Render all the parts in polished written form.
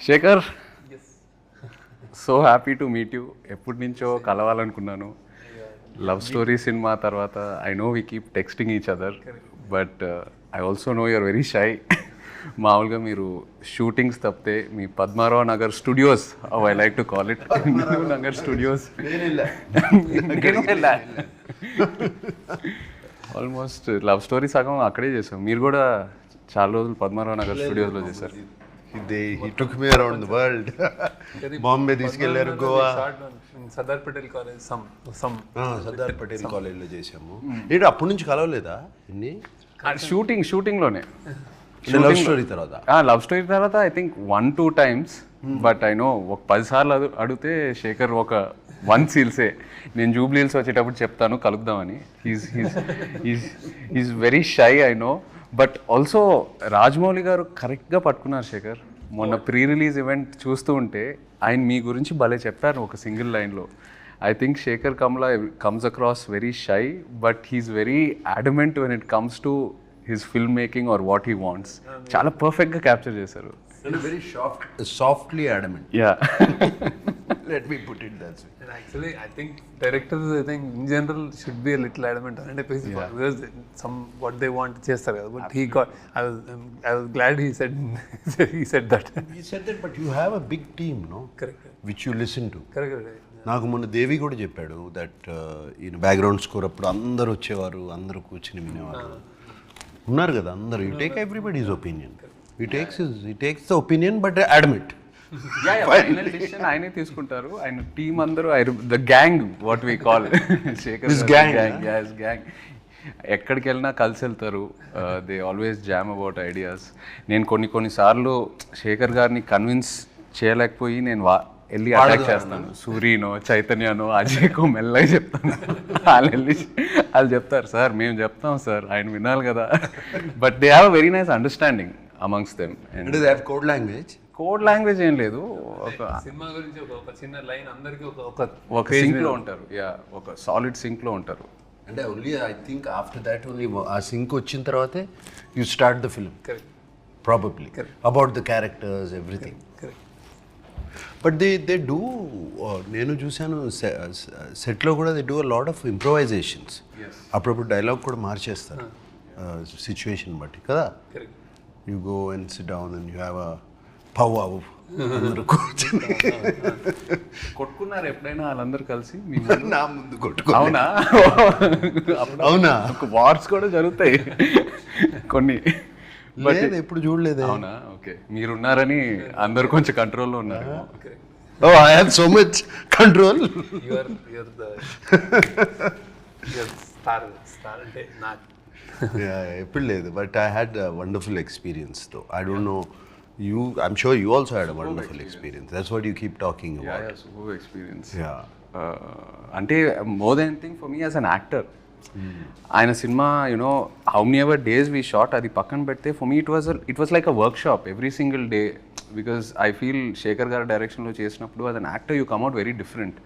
Shekhar, so happy to meet you. ఎప్పటి నుంచో కలవాలనుకున్నాను. లవ్ స్టోరీ సినిమా తర్వాత I know we keep texting each other, but I also know you are very shy. మామూలుగా మీరు shootings తప్పితే మీ Padmarao Nagar studios, I like to call it Nagar studios, almost love story సగం అక్కడే చేసాం. మీరు కూడా చాలా రోజులు పద్మారావు నగర్ స్టూడియోస్లో చేశారు. He took me around the world. Bombay తీసుకెళ్లారు, గోవా, సర్దార్ పటేల్ కాలేజ్ సర్దార్ పటేల్ కాలేజ్లో చేసాము. ఏంటి అప్పటి నుంచి కలవలేదా? ఇన్ని షూటింగ్లోనే లవ్ స్టోరీ తర్వాత లవ్ స్టోరీ తర్వాత I think 1-2 times, but I know ఒక 10 సార్లు అడిగితే శేఖర్ ఒక 1 సీల్సే. నేను జూబ్లీ హిల్స్ వచ్చేటప్పుడు చెప్తాను కలుద్దామని. Is very shy, I know. But also Rajamouli garu కరెక్ట్గా పట్టుకున్నారు శేఖర్. మొన్న ప్రీ రిలీజ్ ఈవెంట్ చూస్తూ ఉంటే ఆయన మీ గురించి భలే చెప్పారు ఒక సింగిల్ లైన్లో. I think Shekhar Kammula comes across very shy, but he's very adamant when it comes to his film making or what he wants. చాలా పర్ఫెక్ట్గా క్యాప్చర్ చేశారు. very softly adamant. Yeah. Let me put it that way. And actually, I think directors, I think in general, should be a little adamant on it because some what they want to chase. But he got. I was glad he said he said that. He said that, but you have a big team, no? Correct. Which you listen to. Correct. నాకు మొన్న దేవి కూడా చెప్పాడు that ఈయన background score అప్పుడు అందరు వచ్చేవారు, అందరూ కూర్చుని వినేవారు ఉన్నారు కదా అందరు. You take everybody's opinion. He takes the opinion, but admit. Final decision ఆయనే తీసుకుంటారు. ఆయన టీం అందరూ, the gang what we call Shekhar gang. ఎక్కడికి వెళ్ళినా కలిసి వెళ్తారు. They always jam about ideas. నేను కొన్నిసార్లు శేఖర్ గారిని కన్విన్స్ చేయలేకపోయి నేను వెళ్ళి అటాక్ చేస్తాను. సూర్యనో చైతన్యనో అజయ్కో మెల్లగా చెప్తాను. వాళ్ళు చెప్తారు సార్ మేము చెప్తాం సార్, ఆయన వినాలి కదా. But they have very nice understanding amongst them. And do they have code language? Code language ఏం లేదు. ఒక సినిమా గురించి ఒక చిన్న లైన్ అందరికి ఒక సింక్ లో ఉంటారు. ఒక సాలిడ్ సింక్ లో ఉంటారు. అంటే only I think after that only ఆ సింక్ వచ్చిన తర్వాతే you start the film probably about the characters everything. But they do, నేను చూశాను సెట్లో కూడా they do a lot of improvisations. అప్పుడప్పుడు డైలాగ్ కూడా మార్చేస్తారు సిచ్యువేషన్ బట్టి కదా. You go and sit down and you have a powwow. కొట్టుకున్నారు ఎప్పుడైనా వాళ్ళందరూ కలిసి? నా ముందు కొట్టుకో. అవునా? అవునా? వార్స్ కూడా జరుగుతాయి కొన్ని. బట్ ఎప్పుడు చూడలేదు. అవునా? ఓకే, మీరున్నారని అందరు కొంచెం కంట్రోల్లో ఉన్నారు. Oh, I have so much control. you're the star అంటే నాకు ఎప్పుడు లేదు. But I had wonderful experience తో. I don't know you, I'm sure you also had wonderful experience. That's what you keep talking about. Super experience. అంటే more than anything for me as an actor, ఆయన cinema you know how many ever days we shot అది పక్కన పెడితే for me it was like a workshop every single day. Because I feel Shekhar garu డైరెక్షన్లో చేసినప్పుడు as an actor you come at very different.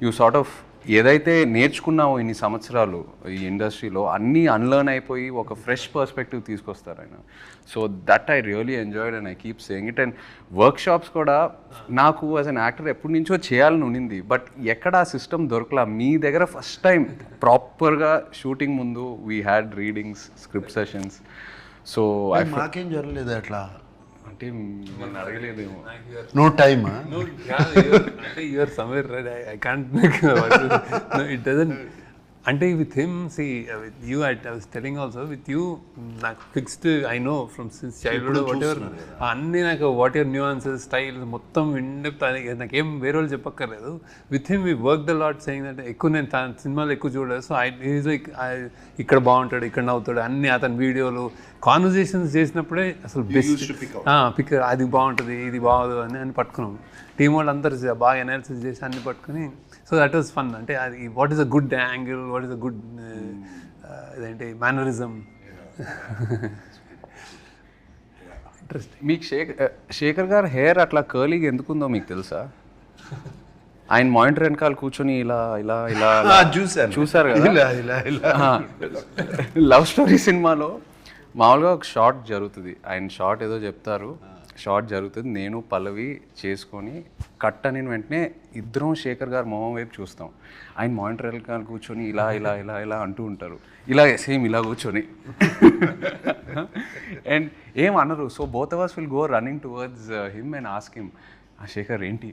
You sort of ఏదైతే నేర్చుకున్నామో ఇన్ని సంవత్సరాలు ఈ ఇండస్ట్రీలో అన్నీ అన్లర్న్ అయిపోయి ఒక ఫ్రెష్ పర్స్పెక్టివ్ తీసుకొస్తారు ఆయన. So that I really enjoyed and I keep saying it. And work shops కూడా నాకు యాజ్ అన్ యాక్టర్ ఎప్పటి నుంచో చేయాలని ఉండింది, బట్ ఎక్కడ ఆ సిస్టమ్ దొరకలా. మీ దగ్గర ఫస్ట్ టైం ప్రాపర్గా షూటింగ్ ముందు we had readings, script sessions. So మాకేం జరగలేదు అట్లా. అంటే మిమ్మల్ని అడగలేదేమో. No time. అంటే you are somewhere right. I can't make it doesn't. అంటే with him see with you I was telling also with you నాకు fixed I know from since childhood whatever అన్నీ నాకు వాట్ ఎవర్ న్యూఆన్సెస్ స్టైల్స్ మొత్తం in depth నాకేం వేరే వాళ్ళు చెప్పక్కర్లేదు. With him we work the lot saying that ఎక్కువ నేను సినిమాలు ఎక్కువ చూడలేదు. సో ఈజ్ లైక్ ఇక్కడ బాగుంటాడు, ఇక్కడ నవ్వుతాడు, అన్ని అతని వీడియోలు కాన్వర్జేషన్స్ చేసినప్పుడే అసలు బెస్ట్ పిక్ అది బాగుంటుంది ఇది బాగోదు అని పట్టుకున్నాం. టీం వాళ్ళు అందరు బాగా అనాలిసిస్ చేసి అన్ని పట్టుకుని. So that was fun. అంటే అది what is a good angle, what is a good ఇదేంటి మేనరిజం. ఇంట్రెస్టింగ్. మీకు శేఖర్ గారు హెయిర్ అట్లా కర్లీగా ఎందుకుందో మీకు తెలుసా? ఆయన మానిటర్ వెనకాల కూర్చొని ఇలా ఇలా ఇలా చూసారు కదా. లవ్ స్టోరీ సినిమాలో మామూలుగా ఒక షార్ట్ జరుగుతుంది. ఆయన షార్ట్ ఏదో చెప్తారు, షార్ట్ జరుగుతుంది, నేను పల్లవి చేసుకొని కట్ అని వెంటనే ఇద్దరం శేఖర్ గారు మొహం వైపు చూస్తాం. ఆయన మానిటర్ గారు కూర్చొని ఇలా ఇలా ఇలా ఇలా అంటూ ఉంటారు, ఇలా సేమ్ ఇలా కూర్చొని అండ్ ఏం అనరు. So both of us will go running towards him and ask him, Shekhar ఏంటి,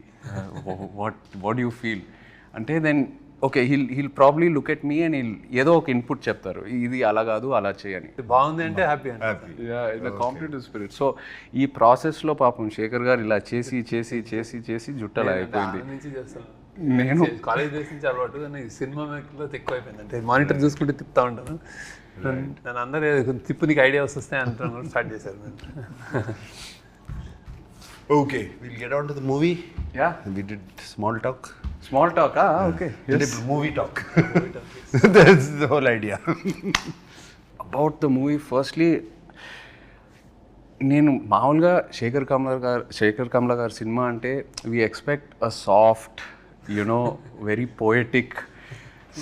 వాట్ యూ ఫీల్ అంటే, then okay he'll probably look at me and ఏదో ఒక ఇన్పుట్ చెప్తారు, ఇది అలా కాదు అలా చేయని. బాగుంది అంటే హ్యాపీ ఇట్లా కాంపిటేటివ్ స్పిరిట్. సో ఈ ప్రాసెస్లో పాపం శేఖర్ గారు ఇలా చేసి చేసి చేసి చేసి జుట్టలా అయిపోయింది. నేను కాలేజ్ డేస్ నుంచి అలవాటు, కానీ సినిమా మేకర్లో ఎక్కువ అయిపోయింది. అంటే మానిటర్ చూసుకుంటే తిప్పుతా ఉంటాను, నన్ను అందరూ తిప్పు నీకు ఐడియాస్ వస్తాయి అంటాను, స్టార్ట్ చేశారు. Okay, we'll get on to the movie. Yeah. We did small talk. Small talk, okay. Yes. Movie talk. That's the whole idea. About the movie, firstly, నేను మామూలుగా శేఖర్ కమ్ల గారి సినిమా అంటే we expect a soft, you know very poetic,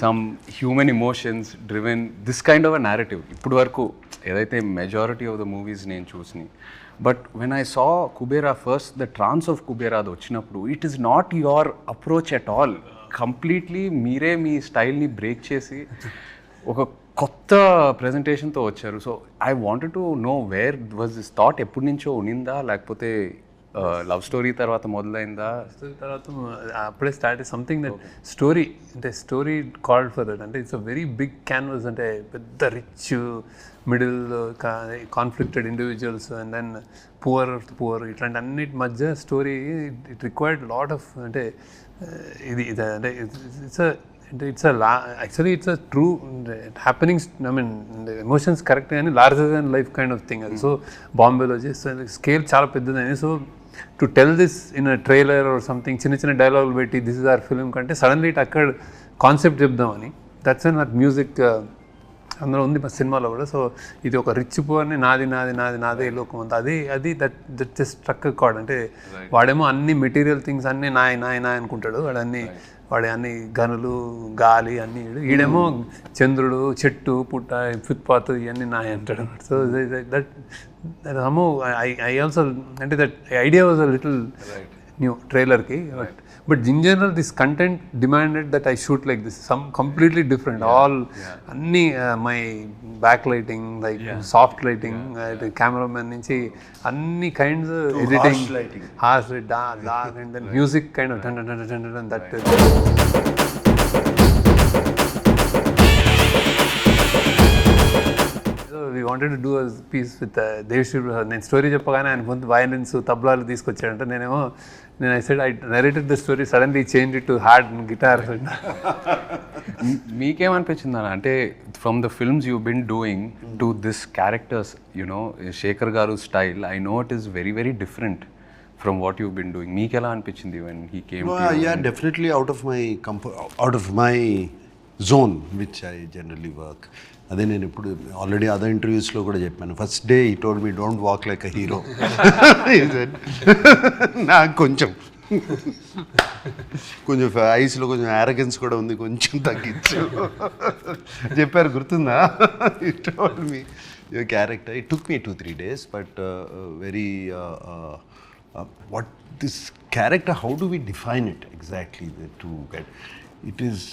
some human emotions driven, this kind of a narrative. ఇప్పుడు వరకు ఏదైతే majority of the movies నేను చూసినాయి. But when I saw Kubera first, the trance of Kubera అది వచ్చినప్పుడు, it is not your approach at all. Completely మీరే మీ స్టైల్ని బ్రేక్ చేసి ఒక కొత్త ప్రజెంటేషన్తో వచ్చారు. So I wanted to know where was this thought, ఎప్పటి నుంచో ఉనిందా లేకపోతే లవ్ స్టోరీ తర్వాత మొదలైందా? తర్వాత అప్పుడే స్టార్ట్ సంథింగ్ దట్ స్టోరీ, అంటే స్టోరీ కాల్డ్ ఫర్ దట్. అంటే it's a very big canvas, అంటే పెద్ద rich middle conflicted individuals and then poor ఇట్లాంటి అన్నిటి మధ్య స్టోరీ. ఇట్ రిక్వైర్డ్ లాట్ ఆఫ్, అంటే ఇది అంటే it's actually it's a true happenings, I mean emotions correct కానీ larger than life kind of thing అది. సో బాంబేలో చేస్తే స్కేల్ చాలా పెద్దదని. So to tell this in a trailer or something, చిన్న చిన్న డైలాగులు పెట్టి దిస్ ఇస్ అవర్ ఫిల్మ్ కంటే సడన్లీ ఇట్ అక్కడ కాన్సెప్ట్ చెప్దామని, దట్స్ అండ్ నాకు మ్యూజిక్ అందులో ఉంది మా సినిమాలో కూడా. సో ఇది ఒక రిచ్ పువర్ని నాది నాది నాది నాదే లోకం అంతా, అది దట్ జస్ట్ స్ట్రక్ కార్డ్. అంటే వాడేమో అన్ని మెటీరియల్ థింగ్స్ అన్నీ నాయ్ నాయ్ నాయ్ అనుకుంటాడు, వాడి అన్ని గనులు గాలి అన్నీ, ఈడేమో చంద్రుడు చెట్టు పుట్ట ఫుట్పాత్ ఇవన్నీ నాయ్ అంటాడు. సో దట్ హమో ఐ ఆల్సో, అంటే that idea was a little new ట్రైలర్కి. But in general this content demanded that I shoot like this, some completely different. All అన్నీ my back lighting, like soft lighting, cameraman నుంచి అన్ని kinds, editing, harsh dark and then music kind of that. We wanted to do a piece with Devshri. నేను story చెప్పగానే ఆయన ముందు violins తబ్లాలు తీసుకొచ్చాడంటే, నేను I said I narrated the story, suddenly changed it to hard guitar. మీకేమనిపించింది అన్న, అంటే from the films you bin doing to this characters, you know Shekhar garu style, I know it is very very different from what you bin doing. మీకు ఎలా అనిపించింది when he came to you? Yeah, definitely out of my zone which I generally work. అదే నేను ఇప్పుడు already other ఇంటర్వ్యూస్లో కూడా చెప్పాను. First day ఈ told me don't walk like a hero. నాకు కొంచెం ఐస్లో కొంచెం యారగెన్స్ కూడా ఉంది, కొంచెం తగ్గించు చెప్పారు, గుర్తుందా? He told me your character. It took me 2-3 days, but very what this character, how do we define it exactly to get it is.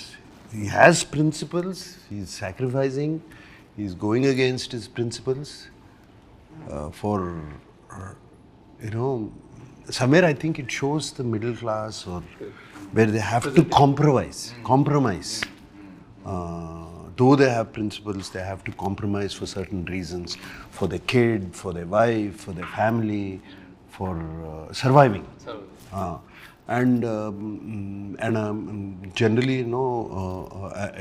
He has principles, he is sacrificing, he is going against his principles for, somewhere I think it shows the middle class, or where they have to compromise. Though they have principles, they have to compromise for certain reasons, for their kid, for their wife, for their family, for surviving. And generally,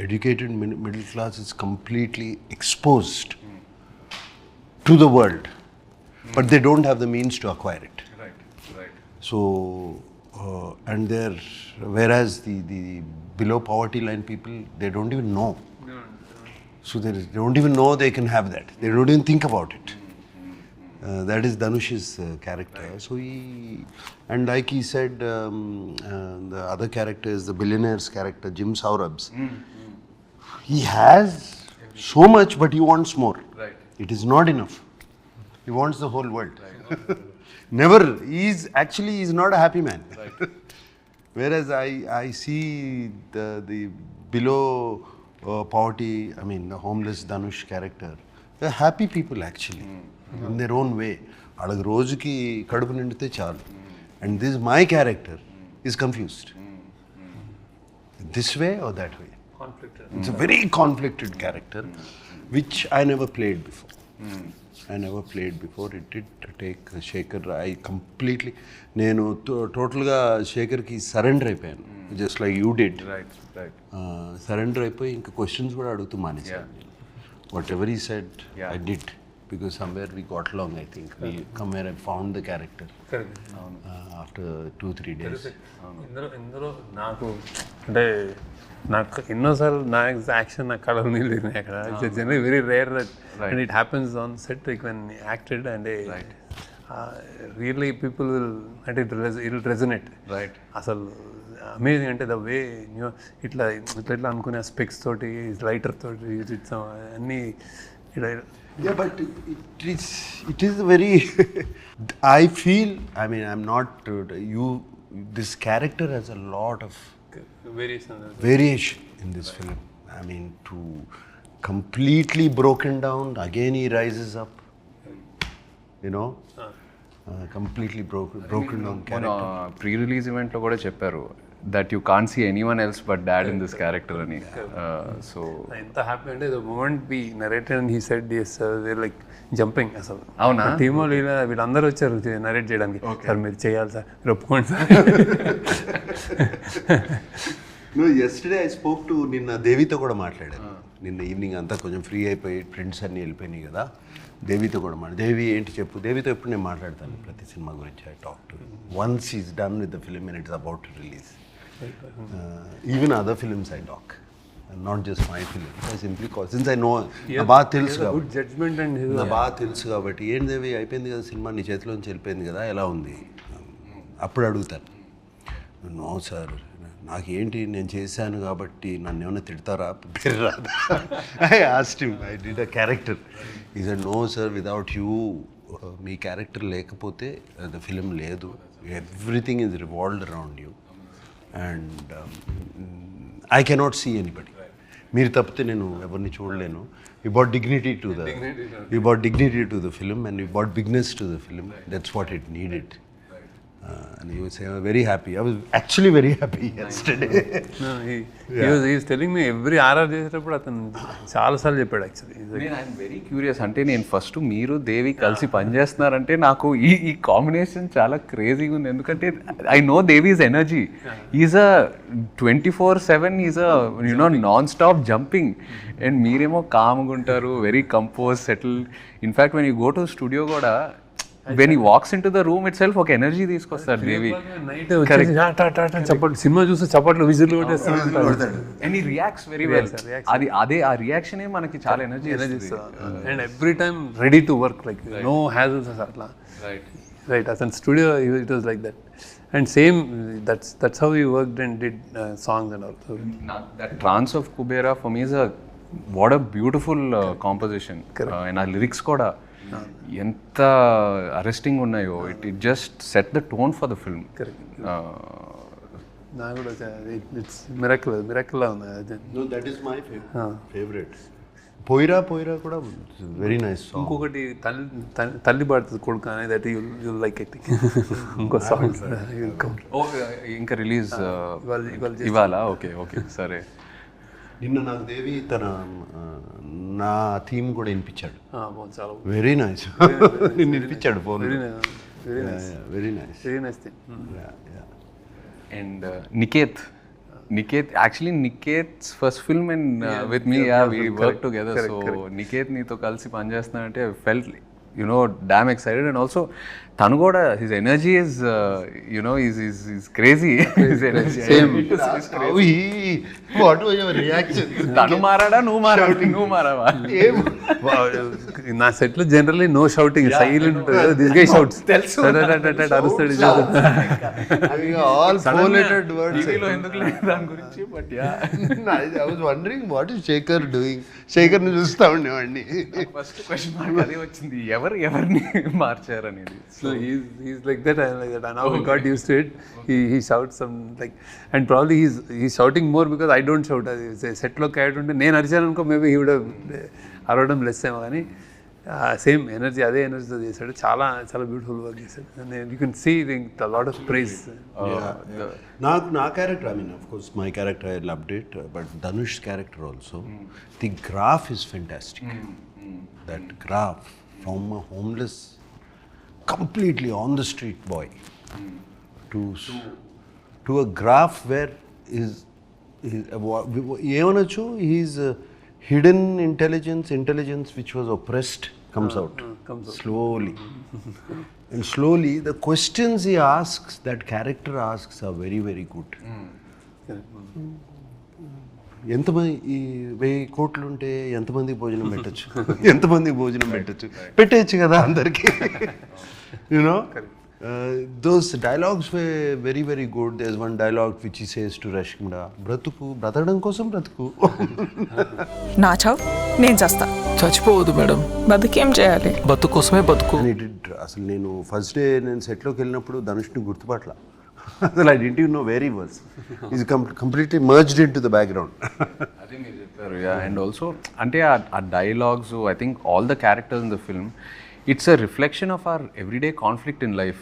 educated middle class is completely exposed to the world, but they don't have the means to acquire it. Right. So, and whereas the below poverty line people, they don't even know. So they don't even know they can have that. They don't even think about it. That is Dhanush's character. Right. So and like he said, the other character is the billionaire's character, Jim Saurabh's. He has so much, but he wants more. Right. It is not enough. He wants the whole world. Right. Never. He's not a happy man. Right. Whereas I see the below poverty, I mean the homeless Dhanush character, they're happy people actually in their own way. వాళ్ళకి రోజుకి కడుపు నిండితే చాలు. And this my character is confused. This way or that way. Conflicted. It's a very conflicted character, which I never played before. It did take Sekhar. I completely, నేను టోటల్గా శేఖర్కి surrender అయిపోయాను, just like you did. Surrender అయిపోయి ఇంకా questions కూడా అడుగుతూ మానేసాను. What ever he said I did, because somewhere we got along, I think. Somewhere I found the character. After 2-3 days. ఇందులో నాకు అంటే నాకు ఎన్నోసార్లు నా యాక్షన్ నా కళలు నీళ్ళు అక్కడ. It's generally very rare that and it happens on set like when acted and really people will అంటే ఇట్ రెజనేట్. రైట్. అసలు అమేజింగ్ అంటే ద వే ఇట్లా ఇట్లా అనుకునే స్పెక్స్ తోటి లైటర్ తోటి అన్నీ Yeah, but it is very I feel, I mean, I'm not this character has a lot of variation in this film. I mean, to completely broken down, again he rises up, you know, completely broken down character. Pre-release event lo kuda chepparu that you can't see anyone else but dad in this character ani. So enta happy ante the moment we narrated and he said yes, they like jumping asalu. avuna team lo వీళ్ళందరూ వచ్చారు narrate చేయడానికి. Sir మీరు చేయాలి sir, మీరు ఒప్పుకోండి sir. No, yesterday I spoke to నిన్న దేవితో కూడా మాట్లాడాను. నిన్న ఈవినింగ్ అంతా కొంచెం ఫ్రీ అయిపోయి ఫ్రెండ్స్ అన్నీ వెళ్ళిపోయినాయి కదా, దేవితో కూడా దేవి ఏంటి చెప్పు. దేవితో ఎప్పుడు నేను మాట్లాడతాను ప్రతి సినిమా గురించి. I talk to once is done with the film and it's about to release. Even other films I talk, not just my film. I simply call since I know నా బాగా తెలుసు కాబట్టి ఏంటి దేవి అయిపోయింది కదా సినిమా, నీ చేతిలోంచి వెళ్ళిపోయింది కదా, ఎలా ఉంది అప్పుడు అడుగుతాను. నో సార్, నాకేంటి నేను చేశాను కాబట్టి నన్ను ఏమైనా తిడతారా, పేరు రాదా. I asked him, I did a character. He said no sir, without you, మీ క్యారెక్టర్ లేకపోతే ద ఫిలిం లేదు. Everything is revolved around you and I cannot see anybody. మీరు తప్పితే నేను ఎవరిని చూడలేను. You bought dignity to the film and you bought bigness to the film. That's what it needed. And he was very happy. I was actually very happy yesterday. No, he was telling me every RR చేసేటప్పుడు అతను చాలాసార్లు చెప్పాడు actually. I'm very curious. అంటే నేను first మీరు దేవి కలిసి పనిచేస్తున్నారంటే నాకు ఈ కాంబినేషన్ చాలా క్రేజీగా ఉంది. ఎందుకంటే I know Devi's energy. Is a 24/7 is a non stop jumping. And మీరేమో కామ్గా ఉంటారు, very compose, settle. In fact when you go to studio కూడా when he walks into the room itself ఒక ఎనర్జీ తీసుకొస్తాడు దేవి. చప్పట్లు సినిమా చూస్తే చప్పట్లు whistle కొట్టేస్తాడు and he reacts very well. అదే ఆ రియాక్షనే మనకి చాలా energy and every time ready to work, like no hassles అట్లా. రైట్ అతని studio it was like that. And same that's how he worked and did songs and all. that trance of Kubera for me is what a beautiful composition. And ఆ lyrics కూడా ఎంత arresting ఉన్నాయో. It just set the tone for the film. నాకు కూడా it's miracle ఉంది. No, that is my favorite. పోయిరా కూడా very nice song. ఇంకొకటి తల్లి పాడుతుంది కొడుకు అనేది, దట్ యు లైక్ ఇట్. ఇంకో సాంగ్ ఇంకా రిలీజ్ ఇవాళ. ఓకే సరే. నిన్న నాకు దేవి తన నా థీమ్ కూడా వినిపించాడు. చాలా వెరీ నైస్. నిన్ను వినిపించాడు phone. Very nice. And actually Niket's first film and with me, we worked together. So Niket నీతో కలిసి పనిచేస్తున్నానంటే I felt damn excited. And also tanu kuda, his energy is is crazy. His energy same. What was your reaction? Tanu marada nu marava. నా set లో generally no shouting, silent ఉంటుంది. This guy shouts అరుస్తాడు. All four-lettered words. టీవీలో ఎందుకు లేదు దాని గురించి. But I was wondering what is Sekhar doing. Sekhar ని చూస్తా ఉండేవాడిని. ఫస్ట్ క్వశ్చన్ మార్క్ అదే వచ్చింది. ఎవరిని మార్చారు అనేది. So he's like that, I'm like that. And now we got used to it. He shouts some like, and probably he's shouting more because I don't shout. Set లో character ఉంటే నేను అరిచాను అనుకో, maybe he would have అరవడం less ఏమో, కానీ same energy, అదే ఎనర్జీతో చేశాడు. చాలా చాలా బ్యూటిఫుల్ వర్క్ చేశాడు. And you can see the lot of praise. నా character, I mean, of course, my character I loved it, but Dhanush's character also, the graph is fantastic. That graph from a homeless, completely on the street boy, to a graph where ఏమనొచ్చు, he's hidden intelligence which was oppressed comes out slowly. And slowly the questions he asks, that character asks, are very, very good. ఎంతమంది ఈ 1000 కోట్లు ఉంటే ఎంతమంది భోజనం పెట్టచ్చు, ఎంతమంది భోజనం పెట్టచ్చు కదా అందరికీ. You know those dialogues were very, very good. There's one dialogue which he says to Rashmida, బ్రతకడం కోసం బ్రతుకు. నా చావు నేను చేస్తా. చచ్చిపోవద్దు మేడం, బతుకేం చేయాలి, బతుకు కోసమే బతుకు. అసలు నేను ఫస్ట్ డే నేను సెట్లోకి వెళ్ళినప్పుడు ధనుష్ని గుర్తుపట్ల. అసలు I didn't even know where he was. He's completely merged into the background. అదే మీరు చెప్పారు. అండ్ ఆల్సో అంటే ఆ dialogues, I think all the characters in the film, it's a reflection of our everyday conflict in life.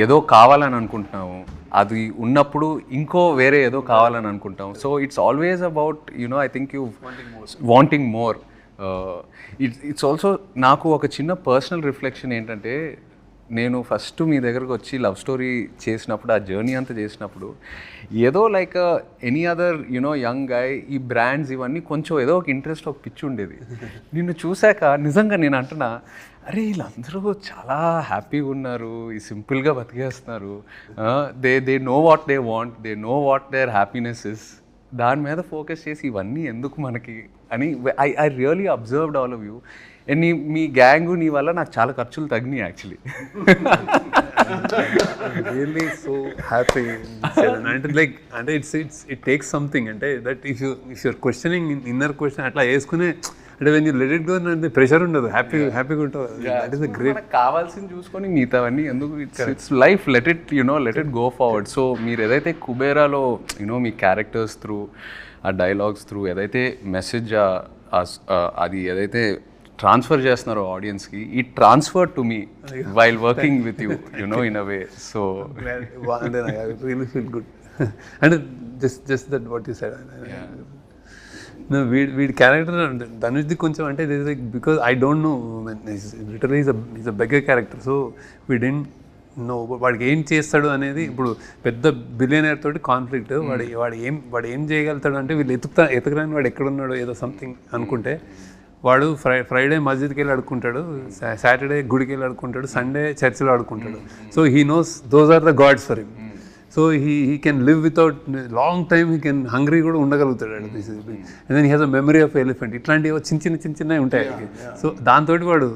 ఏదో కావాలని అనుకుంటున్నాము, అది ఉన్నప్పుడు ఇంకో వేరే ఏదో కావాలని అనుకుంటాం. So it's always about I think you wanting more. It's also నాకు ఒక చిన్న పర్సనల్ రిఫ్లెక్షన్ ఏంటంటే, నేను ఫస్ట్ మీ దగ్గరకు వచ్చి లవ్ స్టోరీ చేసినప్పుడు, ఆ జర్నీ అంతా చేసినప్పుడు, ఏదో like any other young guy, ఈ బ్రాండ్స్ ఇవన్నీ కొంచెం ఏదో ఒక ఇంట్రెస్ట్, ఒక పిచ్చి ఉండేది. నిన్ను చూశాక నిజంగా నేను అంటున్నా, అరే వీళ్ళందరూ చాలా హ్యాపీగా ఉన్నారు, ఈ సింపుల్గా బతికేస్తున్నారు, they know what they want, they know what their happiness is. దాని మీద ఫోకస్ చేసి ఇవన్నీ ఎందుకు మనకి అని I really observed all of you. And మీ గ్యాంగ్ నీ వల్ల నాకు చాలా ఖర్చులు తగ్గినాయి యాక్చువల్లీ. Really so happy. అంటే ఇట్ టేక్స్ సంథింగ్, అంటే that if you're questioning inner question అట్లా వేసుకునే, అంటే when you let it go pressure ఉండదు, హ్యాపీగా ఉంటుంది. That is the great. కావాల్సింది చూసుకొని మిగతావన్నీ ఎందుకు, it's life, let it go forward. So మీరు ఏదైతే కుబేరాలో మీ క్యారెక్టర్స్ త్రూ, ఆ డైలాగ్స్ త్రూ ఏదైతే మెసేజ్ అది ఏదైతే ట్రాన్స్ఫర్ చేస్తున్నారో ఆడియన్స్కి, ఈ transfer to me while working with you in a way. So really feel good. And just that what you said, వీడి క్యారెక్టర్ ధనుష్ది కొంచెం అంటే because I don't know, literally is a beggar character. So we don't know వాడికి ఏం చేస్తాడు అనేది. ఇప్పుడు పెద్ద బిలియనర్ తోటి కాన్ఫ్లిక్ట్, వాడు ఏం చేయగలుగుతాడు అంటే, వీళ్ళు ఎతకడానికి వాడు ఎక్కడున్నాడో ఏదో సంథింగ్ అనుకుంటే, వాడు ఫ్రైడే మస్జిద్కి వెళ్ళి అడుక్కుంటాడు, సాటర్డే గుడికి వెళ్ళి అడుక్కుంటాడు, సండే చర్చిలో అడుక్కుంటాడు. So he knows those are the gods for him. So he can live without long time, he can hungry కూడా ఉండగలుగుతాడు. And then he has a memory of elephant. ఇట్లాంటివి చిన్నవి ఉంటాయి. సో దాంతో వాడు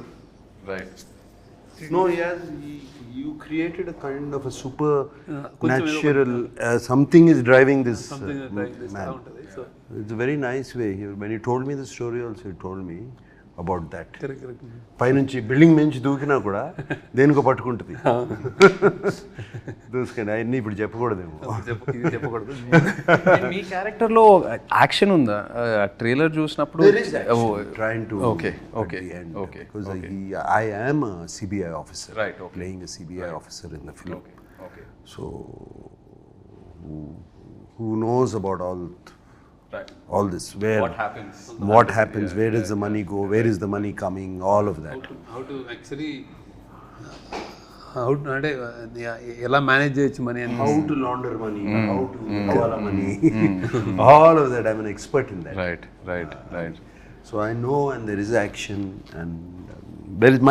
you created a kind of a supernatural something is driving this man. It's a very nice way. When you told me the story also, you told me about that. Correct. పైనుంచి building నుంచి దూకినా కూడా దేనికో పట్టుకుంటుంది. దూసుకండి అవన్నీ ఇప్పుడు చెప్పకూడదేమో. మీ క్యారెక్టర్లో action ఉందా? Trailer చూసినప్పుడు trying to okay because I am a CBI officer, right, playing a CBI officer in the film. Okay. So who knows about all this, where what happens, where does the money go, where is the money coming, all of that. How to actually అంటే ఎలా manage చేయొచ్చు money, how to launder money, how to hawala money, all of that. I'm an expert in that. Right. So I know, and there is action, and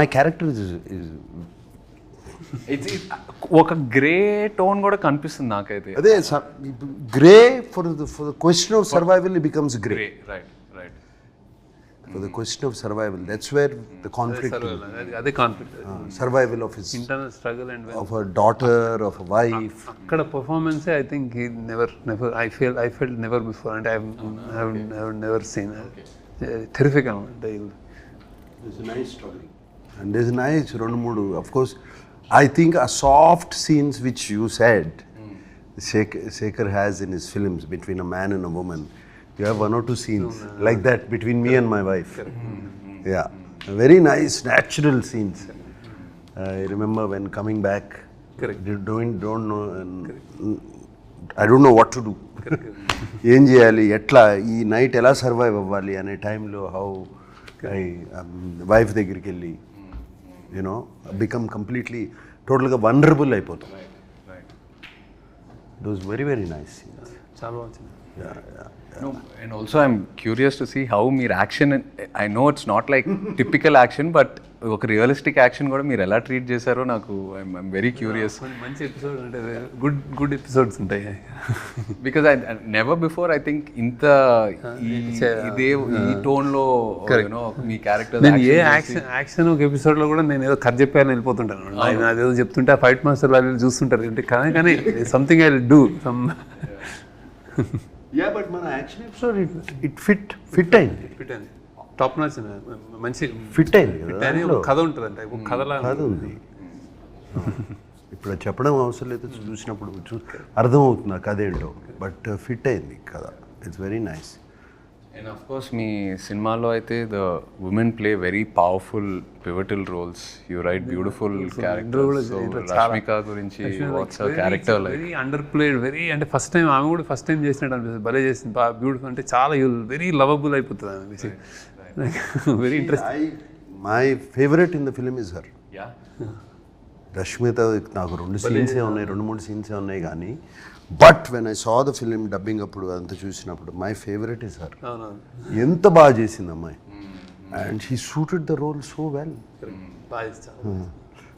my character is ఒక grey tone కూడా కనిపిస్తుంది నాకైతే. అదే grey for the question of survival it becomes grey. Right For the question of survival, that's where the conflict. అదే conflict, survival of his internal struggle and of a daughter, of a wife. అక్కడ performance I think he never I felt never before, and I have never seen. Terrific. It's a nice story. And there's nice రెండు మూడు, of course, I think a soft scenes which you said Sekhar has in his films between a man and a woman. You have 1 or 2 scenes like that between me and my wife. Yeah, very nice natural scenes. I remember when coming back, don't know, I don't know what to do. ఏం చేయాలి, ఎట్లా ఈ night ఎలా survive అవ్వాలి అనే టైంలో how I wife దగ్గరికి వెళ్ళి యూనో బికమ్ కంప్లీట్లీ టోటల్గా వనరబుల్ అయిపోతాం. It was very very nice. చాలా బాగుంది. No, and also I'm curious to see how మీరు action, I know it's not like typical action, but ఒక రియలిస్టిక్ యాక్షన్ కూడా మీరు ఎలా ట్రీట్ చేశారో నాకు ఐఎమ్ వెరీ క్యూరియస్. మంచి ఎపిసోడ్ అంటే గుడ్ ఎపిసోడ్స్ ఉంటాయి. Because I never before I think ఇంత ఇదే ఈ టోన్లో మీ క్యారెక్టర్. నేను ఏ యాక్షన్ ఒక ఎపిసోడ్లో కూడా నేను ఏదో కథ చెప్పాను వెళ్ళిపోతుంటాను. ఆయన అదేదో చెప్తుంటే ఫైట్ మాస్టర్ వాళ్ళు చూస్తుంటారు అంటే కానీ something I will do some. Yeah but మన యాక్షన్ ఎపిసోడ్ ఇట్ ఫిట్ అయింది. టాప్ నాచ్ మంచి ఫిట్ అయింది కదా. కథ ఉంటుంది అంటే కథలా కథ ఉంది. ఇప్పుడు చెప్పడం అవసరం లేదు, చూసినప్పుడు అర్థమవుతుంది ఆ కథ ఏంటో. బట్ ఫిట్ అయింది కథ. It's very nice. And of course మీ సినిమాలో అయితే the women play very powerful pivotal roles. You write beautiful characters. So Rashmika గురించి what's her character like? Very under played, very అంటే ఫస్ట్ టైం ఆమె కూడా ఫస్ట్ టైం చేసినట్టు అనిపిస్తుంది. భలే చేసింది, బాగా బ్యూటిఫుల్. అంటే చాలా వెరీ లవబుల్ అయిపోతుంది ఆమె. Very interesting. My favourite in the film is her. Rashmita నాకు 2 సీన్సే ఉన్నాయి, 2-3 సీన్సే ఉన్నాయి కానీ but when I saw the film dubbing అప్పుడు అంతా చూసినప్పుడు మై ఫేవరెట్ ఇస్ హర్. ఎంత బాగా చేసింది అమ్మాయి. And she suited the role so well.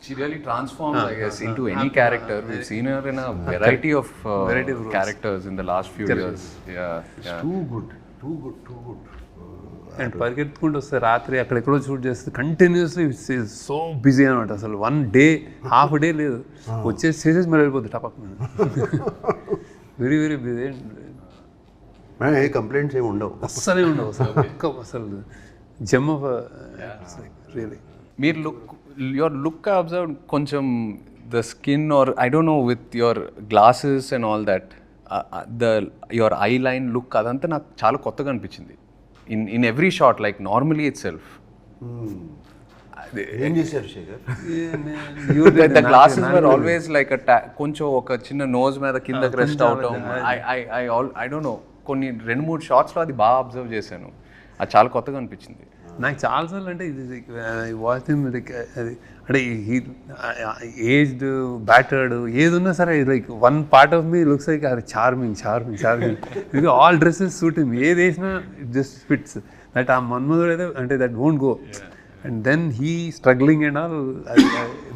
She really transforms, I guess, into any character. We've seen her in a variety of characters in the last few years. Yeah. Too good. And పరిగెత్తుకుంటూ వస్తే రాత్రి అక్కడెక్కడో shoot చేస్తే continuously so busy అనమాట. అసలు 1 day half day లేదు, వచ్చేసి చేసేసి మరి వెళ్ళిపోతుంది టపక్. Very very busy. ఏ కంప్లైంట్స్ ఏమి ఉండవు, అస్సలే ఉండవు అసలు జమ్ ఆఫ్ రియలీ. మీరు యువర్ లుక్ అబ్జర్వ్ కొంచెం the skin or I don't know with your glasses and all that your eye line look అదంతా నాకు చాలా కొత్తగా అనిపించింది. In every shot, like normally itself. ఏం చేశారు Shekhar? The glasses were always like కొంచెం ఒక చిన్న నోజ్ మీద కిందకి రెస్ట్ అవటం. I don't know, కొన్ని 2-3 షాట్స్లో అది బాగా అబ్జర్వ్ చేశాను. అది చాలా కొత్తగా అనిపించింది నాకు చాలాసార్లు. అంటే ఇది వాచ్ అది అంటే ఏజ్డ్ బ్యాటర్డ్ ఏది ఉన్నా సరే like 1 part of me looks like అది charming. All dresses suit him, ఏది వేసినా ఇట్ జస్ట్ ఫిట్స్. దట్ ఆ మన్మధుడు అయితే అంటే that won't go. And then he struggling and all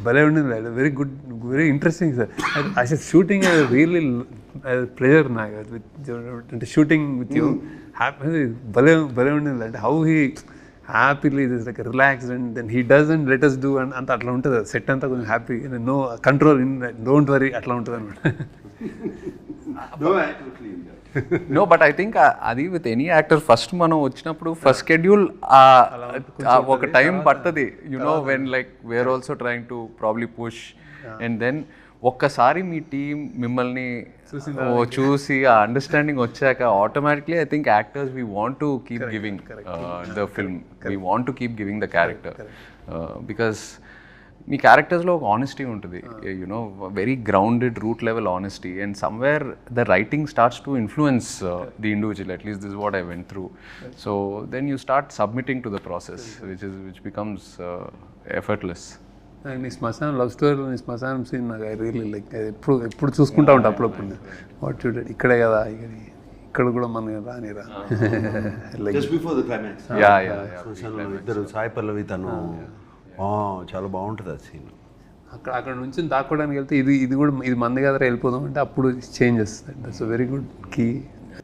భలే ఉండింది. Very good, very interesting sir. అసలు షూటింగ్ రియల్లీ ప్లెజర్ నాకు అంటే షూటింగ్ విత్ యూ. హ్యాపీ భలే ఉండింది. అంటే how he happily is like relaxed and then he doesn't let us do అంత అట్లా ఉంటుంది. సెట్ అంతా కొంచెం happy, no control, don't worry అట్లా ఉంటుంది అనమాట. నో బట్ ఐ థింక్ అది విత్ ఎనీ యాక్టర్ ఫస్ట్ మనం వచ్చినప్పుడు ఫస్ట్ షెడ్యూల్ ఒక టైం పడుతుంది. You know when like we are also trying to probably push and then ఒక్కసారి మీ టీం మిమ్మల్ని చూసి ఆ అండర్స్టాండింగ్ వచ్చాక automatically I think actors we want to keep giving the film, we want to keep giving the character. Because మీ క్యారెక్టర్స్లో ఒక honesty ఉంటుంది, you know very grounded root level honesty. And somewhere the writing starts to influence the individual. At least this what I went through. So then you start submitting to the process which becomes effortless. నీ శ్మశానం love స్టోరీలో నీ శ్మశానం scene నాకు I really like ఎప్పుడు చూసుకుంటా ఉంటా అప్పుడప్పుడు. వాట్ చూడండి ఇక్కడే కదా, ఇక్కడ కూడా మన రానిరా. జస్ట్ బిఫోర్ ద క్లైమాక్స్ ఇద్దరు సాయి పల్లవి తను చాలా బాగుంటుంది ఆ సీన్. అక్కడ నుంచి దాక్కోవడానికి వెళ్తే ఇది కూడా ఇది మంది కదా వెళ్ళిపోదాం అంటే అప్పుడు చేంజ్ చేస్తుంది. That's very good key.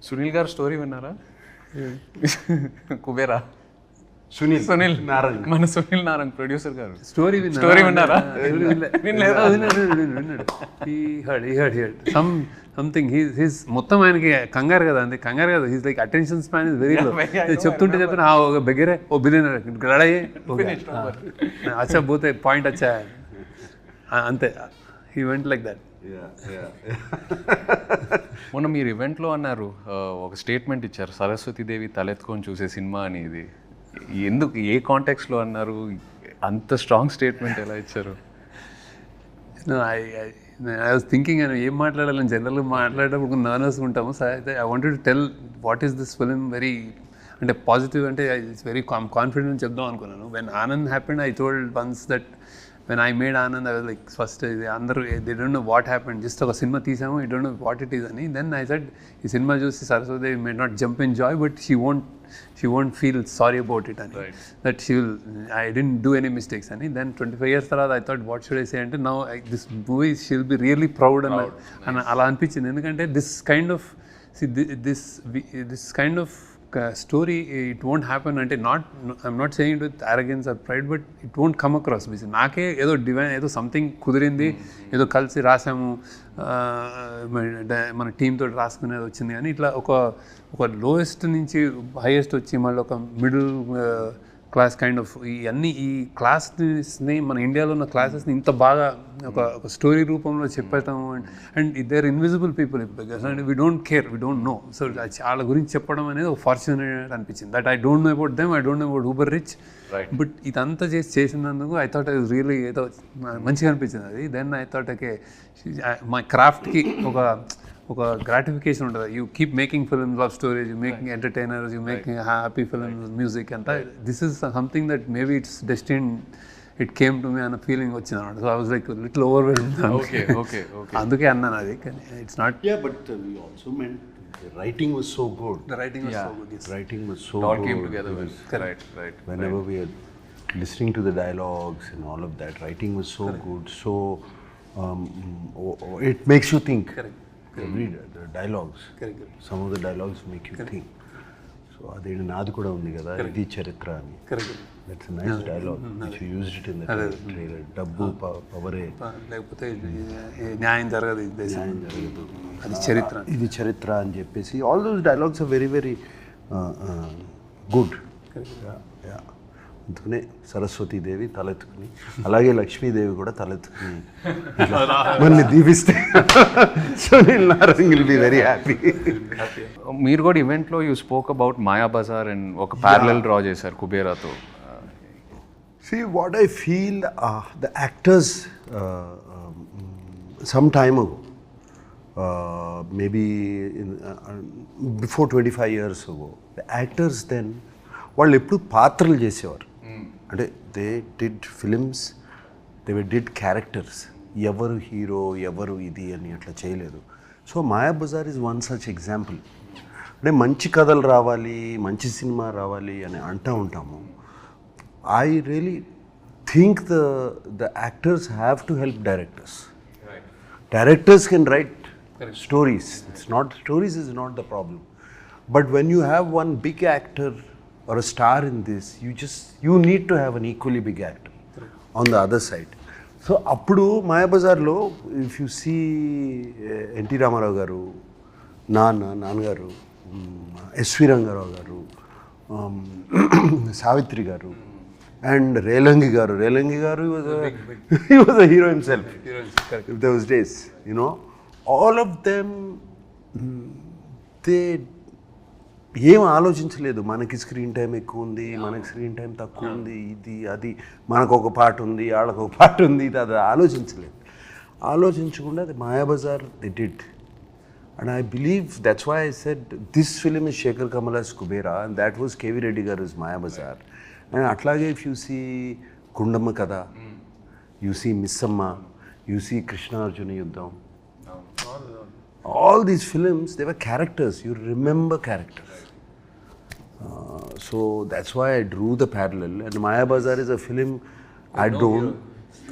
Sunil garu story విన్నారా? కుబేరా సునీల్ నారంగ్, మన సునీల్ నారంగ్ ప్రొడ్యూసర్ గారు. స్టోరీ విన్నారా? విన్నాడు. సంథింగ్ హీస్ మొత్తం ఆయనకి కంగారు కదా, అంతే కంగారు కదా. He's like attention span is very low. చెప్తుంటే ఒక బెగరే ఓ బిలియనర్ రెడీ అచ్చా పోతే పాయింట్ వచ్చా అంతే. He went like that. మొన్న మీరు ఈవెంట్లో అన్నారు, ఒక స్టేట్మెంట్ ఇచ్చారు, సరస్వతీదేవి తలెత్తుకొని చూసే సినిమా అని. ఇది ఎందుకు, ఏ కాంటెక్స్లో అన్నారు? అంత స్ట్రాంగ్ స్టేట్మెంట్ ఎలా ఇచ్చారు? ఐ వాజ్ థింకింగ్ అని ఏం మాట్లాడాలని జనరల్గా మాట్లాడేటప్పుడు నర్వస్ ఉంటాము. సో అయితే I wanted to tell what is this film very అంటే పాజిటివ్, అంటే ఇట్స్ వెరీ కాన్ఫిడెంట్ చెప్దాం అనుకున్నాను. When Anand happened I told once that when I made Anand, I was like, first, they don't know what happened. Just a cinema తీసాము, I don't know what it is ani. Then I said, ఈ cinema చూసి Saraswati may not jump in joy, but she won't feel sorry about it ani. Right. That I didn't do any mistakes ani. Then 25 years tarvata I thought, what should I say ante, now this movie she'll be really proud and ala అనిపించింది. ఎందుకంటే this kind of story, it won't happen అంటే I'm not saying it with arrogance or pride, but it won't come across. నాకే ఏదో divine, ఏదో something కుదిరింది, ఏదో కలిసి రాసాము, మన టీమ్ తోటి రాసుకునేది వచ్చింది. కానీ ఇట్లా ఒక లోయెస్ట్ నుంచి హైయెస్ట్ వచ్చి మళ్ళీ ఒక మిడిల్ క్లాస్ కైండ్ ఆఫ్ ఈ క్లాస్ని మన ఇండియాలో ఉన్న క్లాసెస్ని ఇంత బాగా ఒక స్టోరీ రూపంలో చెప్పేస్తాము. And they are invisible people because and we don't care, we don't know. So వాళ్ళ గురించి చెప్పడం అనేది ఒక ఫార్చునేట్ అనిపించింది. That I don't know about them, I don't know about uber rich, but ఇదంతా చేసినందుకు I thought I was really ఏదో మంచిగా అనిపించింది అది. దెన్ ఐ థాట్ ఓకే, మా క్రాఫ్ట్కి ఒక గ్రాటిఫికేషన్ ఉంటుంది. You keep making films, love stories, you making entertainers, you making happy films, music అంతా. This is something that maybe it's destined, it came to me అన్న ఫీలింగ్ వచ్చింది అనమాట. So I was like little overwhelmed. అందుకే అన్నాను అది. కానీ it's not. Yeah, but we also meant the writing was so good. The writing was so good. Yes. Writing was so It all good. came together well. Right. Whenever we are listening to the dialogues and all of that, writing was so good. So it makes you think. Correct. The dialogues. Correct. Some of the dialogues make you think. So అదే నాది కూడా ఉంది కదా, ఇది చరిత్ర అని. That's a nice dialogue which you used it in the trailer. డబ్బు పవరే లేకపోతే న్యాయం జరగదు, న్యాయం జరగదు, అది చరిత్ర, ఇది చరిత్ర అని చెప్పేసి all those dialogues are very very good. అందుకనే సరస్వతీదేవి తలెత్తుకుని, అలాగే లక్ష్మీదేవి కూడా తలెత్తుకుని మళ్ళీ దీవిస్తే Sunil Narang will be very happy. మీరు కూడా ఈవెంట్లో you spoke about Maya Bazar and ఒక ప్యారలల్ డ్రా చేశారు కుబేరాతో. See, what I feel, the actors some time ago, maybe before 25 years ago, the actors then, వాళ్ళు ఎప్పుడు పాత్రలు చేసేవారు. అంటే they did films, they did characters. ఎవరు హీరో, ఎవరు ఇది అని అట్లా చేయలేదు. So Maya Bazar is one such example. అంటే మంచి కథలు రావాలి, మంచి సినిమా రావాలి అని అంటూ ఉంటాము. I really think the actors have to help directors. Right. Directors can write stories. Stories is not the problem. But when you have one big actor or a star in this, you need to have an equally big actor on the other side. So appudu Maya Bazar lo, if you see N.T. Ramarao garu, Nannagaru, S.V. Rangarao garu, Savitri garu, and Relangi garu, he was a hero himself. If those days, you know, all of them, they ఏం ఆలోచించలేదు. మనకి screen time ఎక్కువ ఉంది, మనకి screen time తక్కువ ఉంది, ఇది అది, మనకు ఒక పాట ఉంది, వాళ్ళకు ఒక పాట ఉంది, ఇది అది ఆలోచించలేదు. ఆలోచించకుండా అది Maya Bazar they did. And I believe that's why I said this film is Shekhar Kammula's Kubera and that was KV Reddy garu is Maya Bazar. And అట్లాగే if you see Gundamma Katha, you see Missamma, you see Krishnarjuna Yuddham, all these films, they were characters. You remember characters. So that's why I drew the parallel. And Maya Bazar is a film I don't...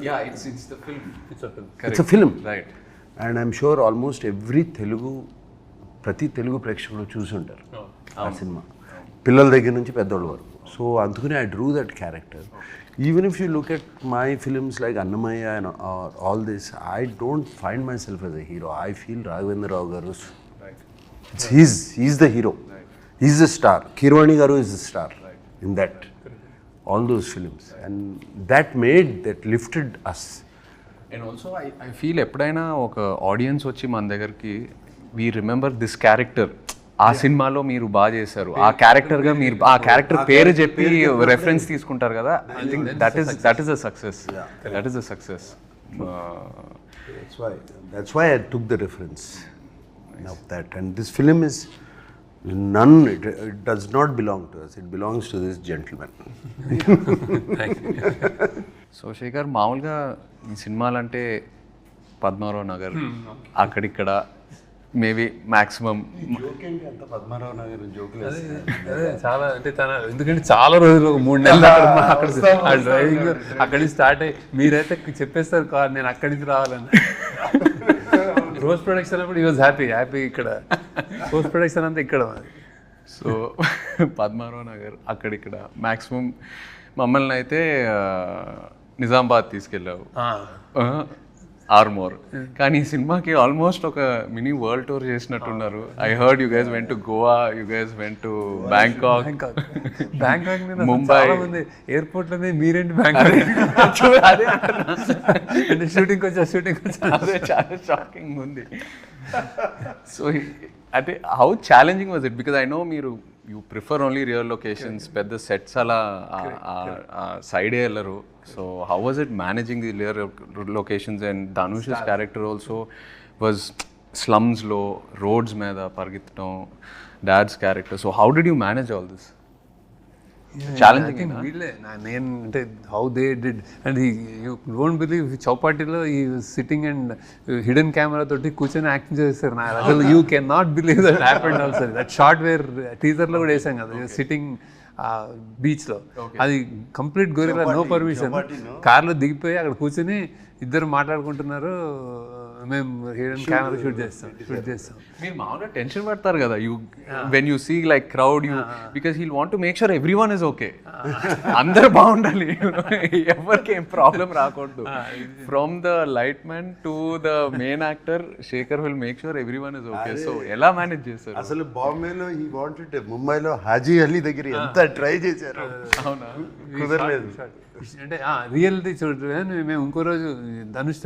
Yeah, it's the film. It's a film. Correct. It's a film. Right. And I'm sure almost every Telugu, ప్రతి తెలుగు ప్రేక్షకులు చూసి ఉంటారు ఆ cinema. పిల్లల దగ్గర నుంచి పెద్దోళ్ళ వరకు. సో అందుకని I drew that character. Even if you look at my films like Annamayya and all this, I don't find myself as a hero. I feel Raghavendra Rao garu, he's the hero. He's the star. Kirwani Garu is the star in that, all those films, and that lifted us. And also I feel ఎప్పుడైనా ఒక audience వచ్చి మన దగ్గరికి we remember this character, ఆ సినిమాలో మీరు బాగా చేశారు, ఆ క్యారెక్టర్గా మీరు ఆ క్యారెక్టర్ పేరు చెప్పి రెఫరెన్స్ తీసుకుంటారు కదా, I think that is a success. That is a success. That's why I took the reference of that. And this film is it does not belong to us. It belongs to this gentleman. So Shekhar, మామూలుగా ఈ సినిమాలంటే పద్మారావు నగర్ అక్కడిక్కడ maybe maximum Padmarao Nagar అదే చాలా అంటే ఎందుకంటే చాలా రోజులు 3 నెలలు అక్కడ డ్రైవింగ్ అక్కడి నుంచి స్టార్ట్ అయ్యి మీరైతే చెప్పేస్తారు కార్ నేను అక్కడి నుంచి రావాలని. పోస్ట్ ప్రొడక్షన్ అప్పుడు ఈ వాజ్ హ్యాపీ ఇక్కడ పోస్ట్ ప్రొడక్షన్ అంతా ఇక్కడ. సో పద్మారావు నగర్ అక్కడిక్కడ మ్యాక్సిమం మమ్మల్ని అయితే నిజామాబాద్ తీసుకెళ్ళావు, ఆర్మోర్. కానీ ఈ సినిమాకి ఆల్మోస్ట్ ఒక మినీ వరల్డ్ టూర్ చేసినట్టున్నారు. I heard you guys went to Goa, you guys went to Bangkok, Mumbai. Airport లోనే మీరేంటి బ్యాంకాక్ అదే అంటే షూటింగ్ వచ్చా అదే చాలా షాకింగ్ ఉంది. సో అంటే how challenging was it? Because I know మీరు you prefer only real locations, పెద్ద సెట్స్ అలా సైడే వెళ్ళరు. So how was it managing the real locations? And Dhanush's character also was స్లమ్స్లో రోడ్స్ మీద పరిగెత్తడం, dad's character. So how did you manage all this? Challenging వీళ్ళే నేను అంటే how they did. And you don't believe చౌపాటిలో ఈ సిట్టింగ్ అండ్ హిడెన్ కెమెరా తోటి కూర్చొని యాక్టింగ్ చేస్తారు. అసలు you can not believe that happened also. That shot where టీజర్లో కూడా వేసాం కదా, సిట్టింగ్ బీచ్లో. అది కంప్లీట్ గొరిల్లా, నో పర్మిషన్. కార్లో దిగిపోయి అక్కడ కూర్చొని ఇద్దరు మాట్లాడుకుంటున్నారు, మేము హిడెన్ కెమెరా షూట్ చేస్తాం. మీరు మామూలుగా టెన్షన్ పడతారు కదా you when you see like crowd, you because he'll want to make sure every one is okay, అందరు బాగుండాలి, ఎవరికి ఏం ప్రాబ్లం రాకూడదు. From the light man to the main actor, Shekhar will make sure every one is okay. So ఎలా manage చేస్తారు? అసలు బాంబేలో ఈ వాంటెడ్, ముంబైలో హాజీ అలీ దగ్గర ఎంత ట్రై చేశారు, అవునా? కుదరలేదు. అంటే రియల్ది చూడు. మేము ఇంకో రోజు ధనుష్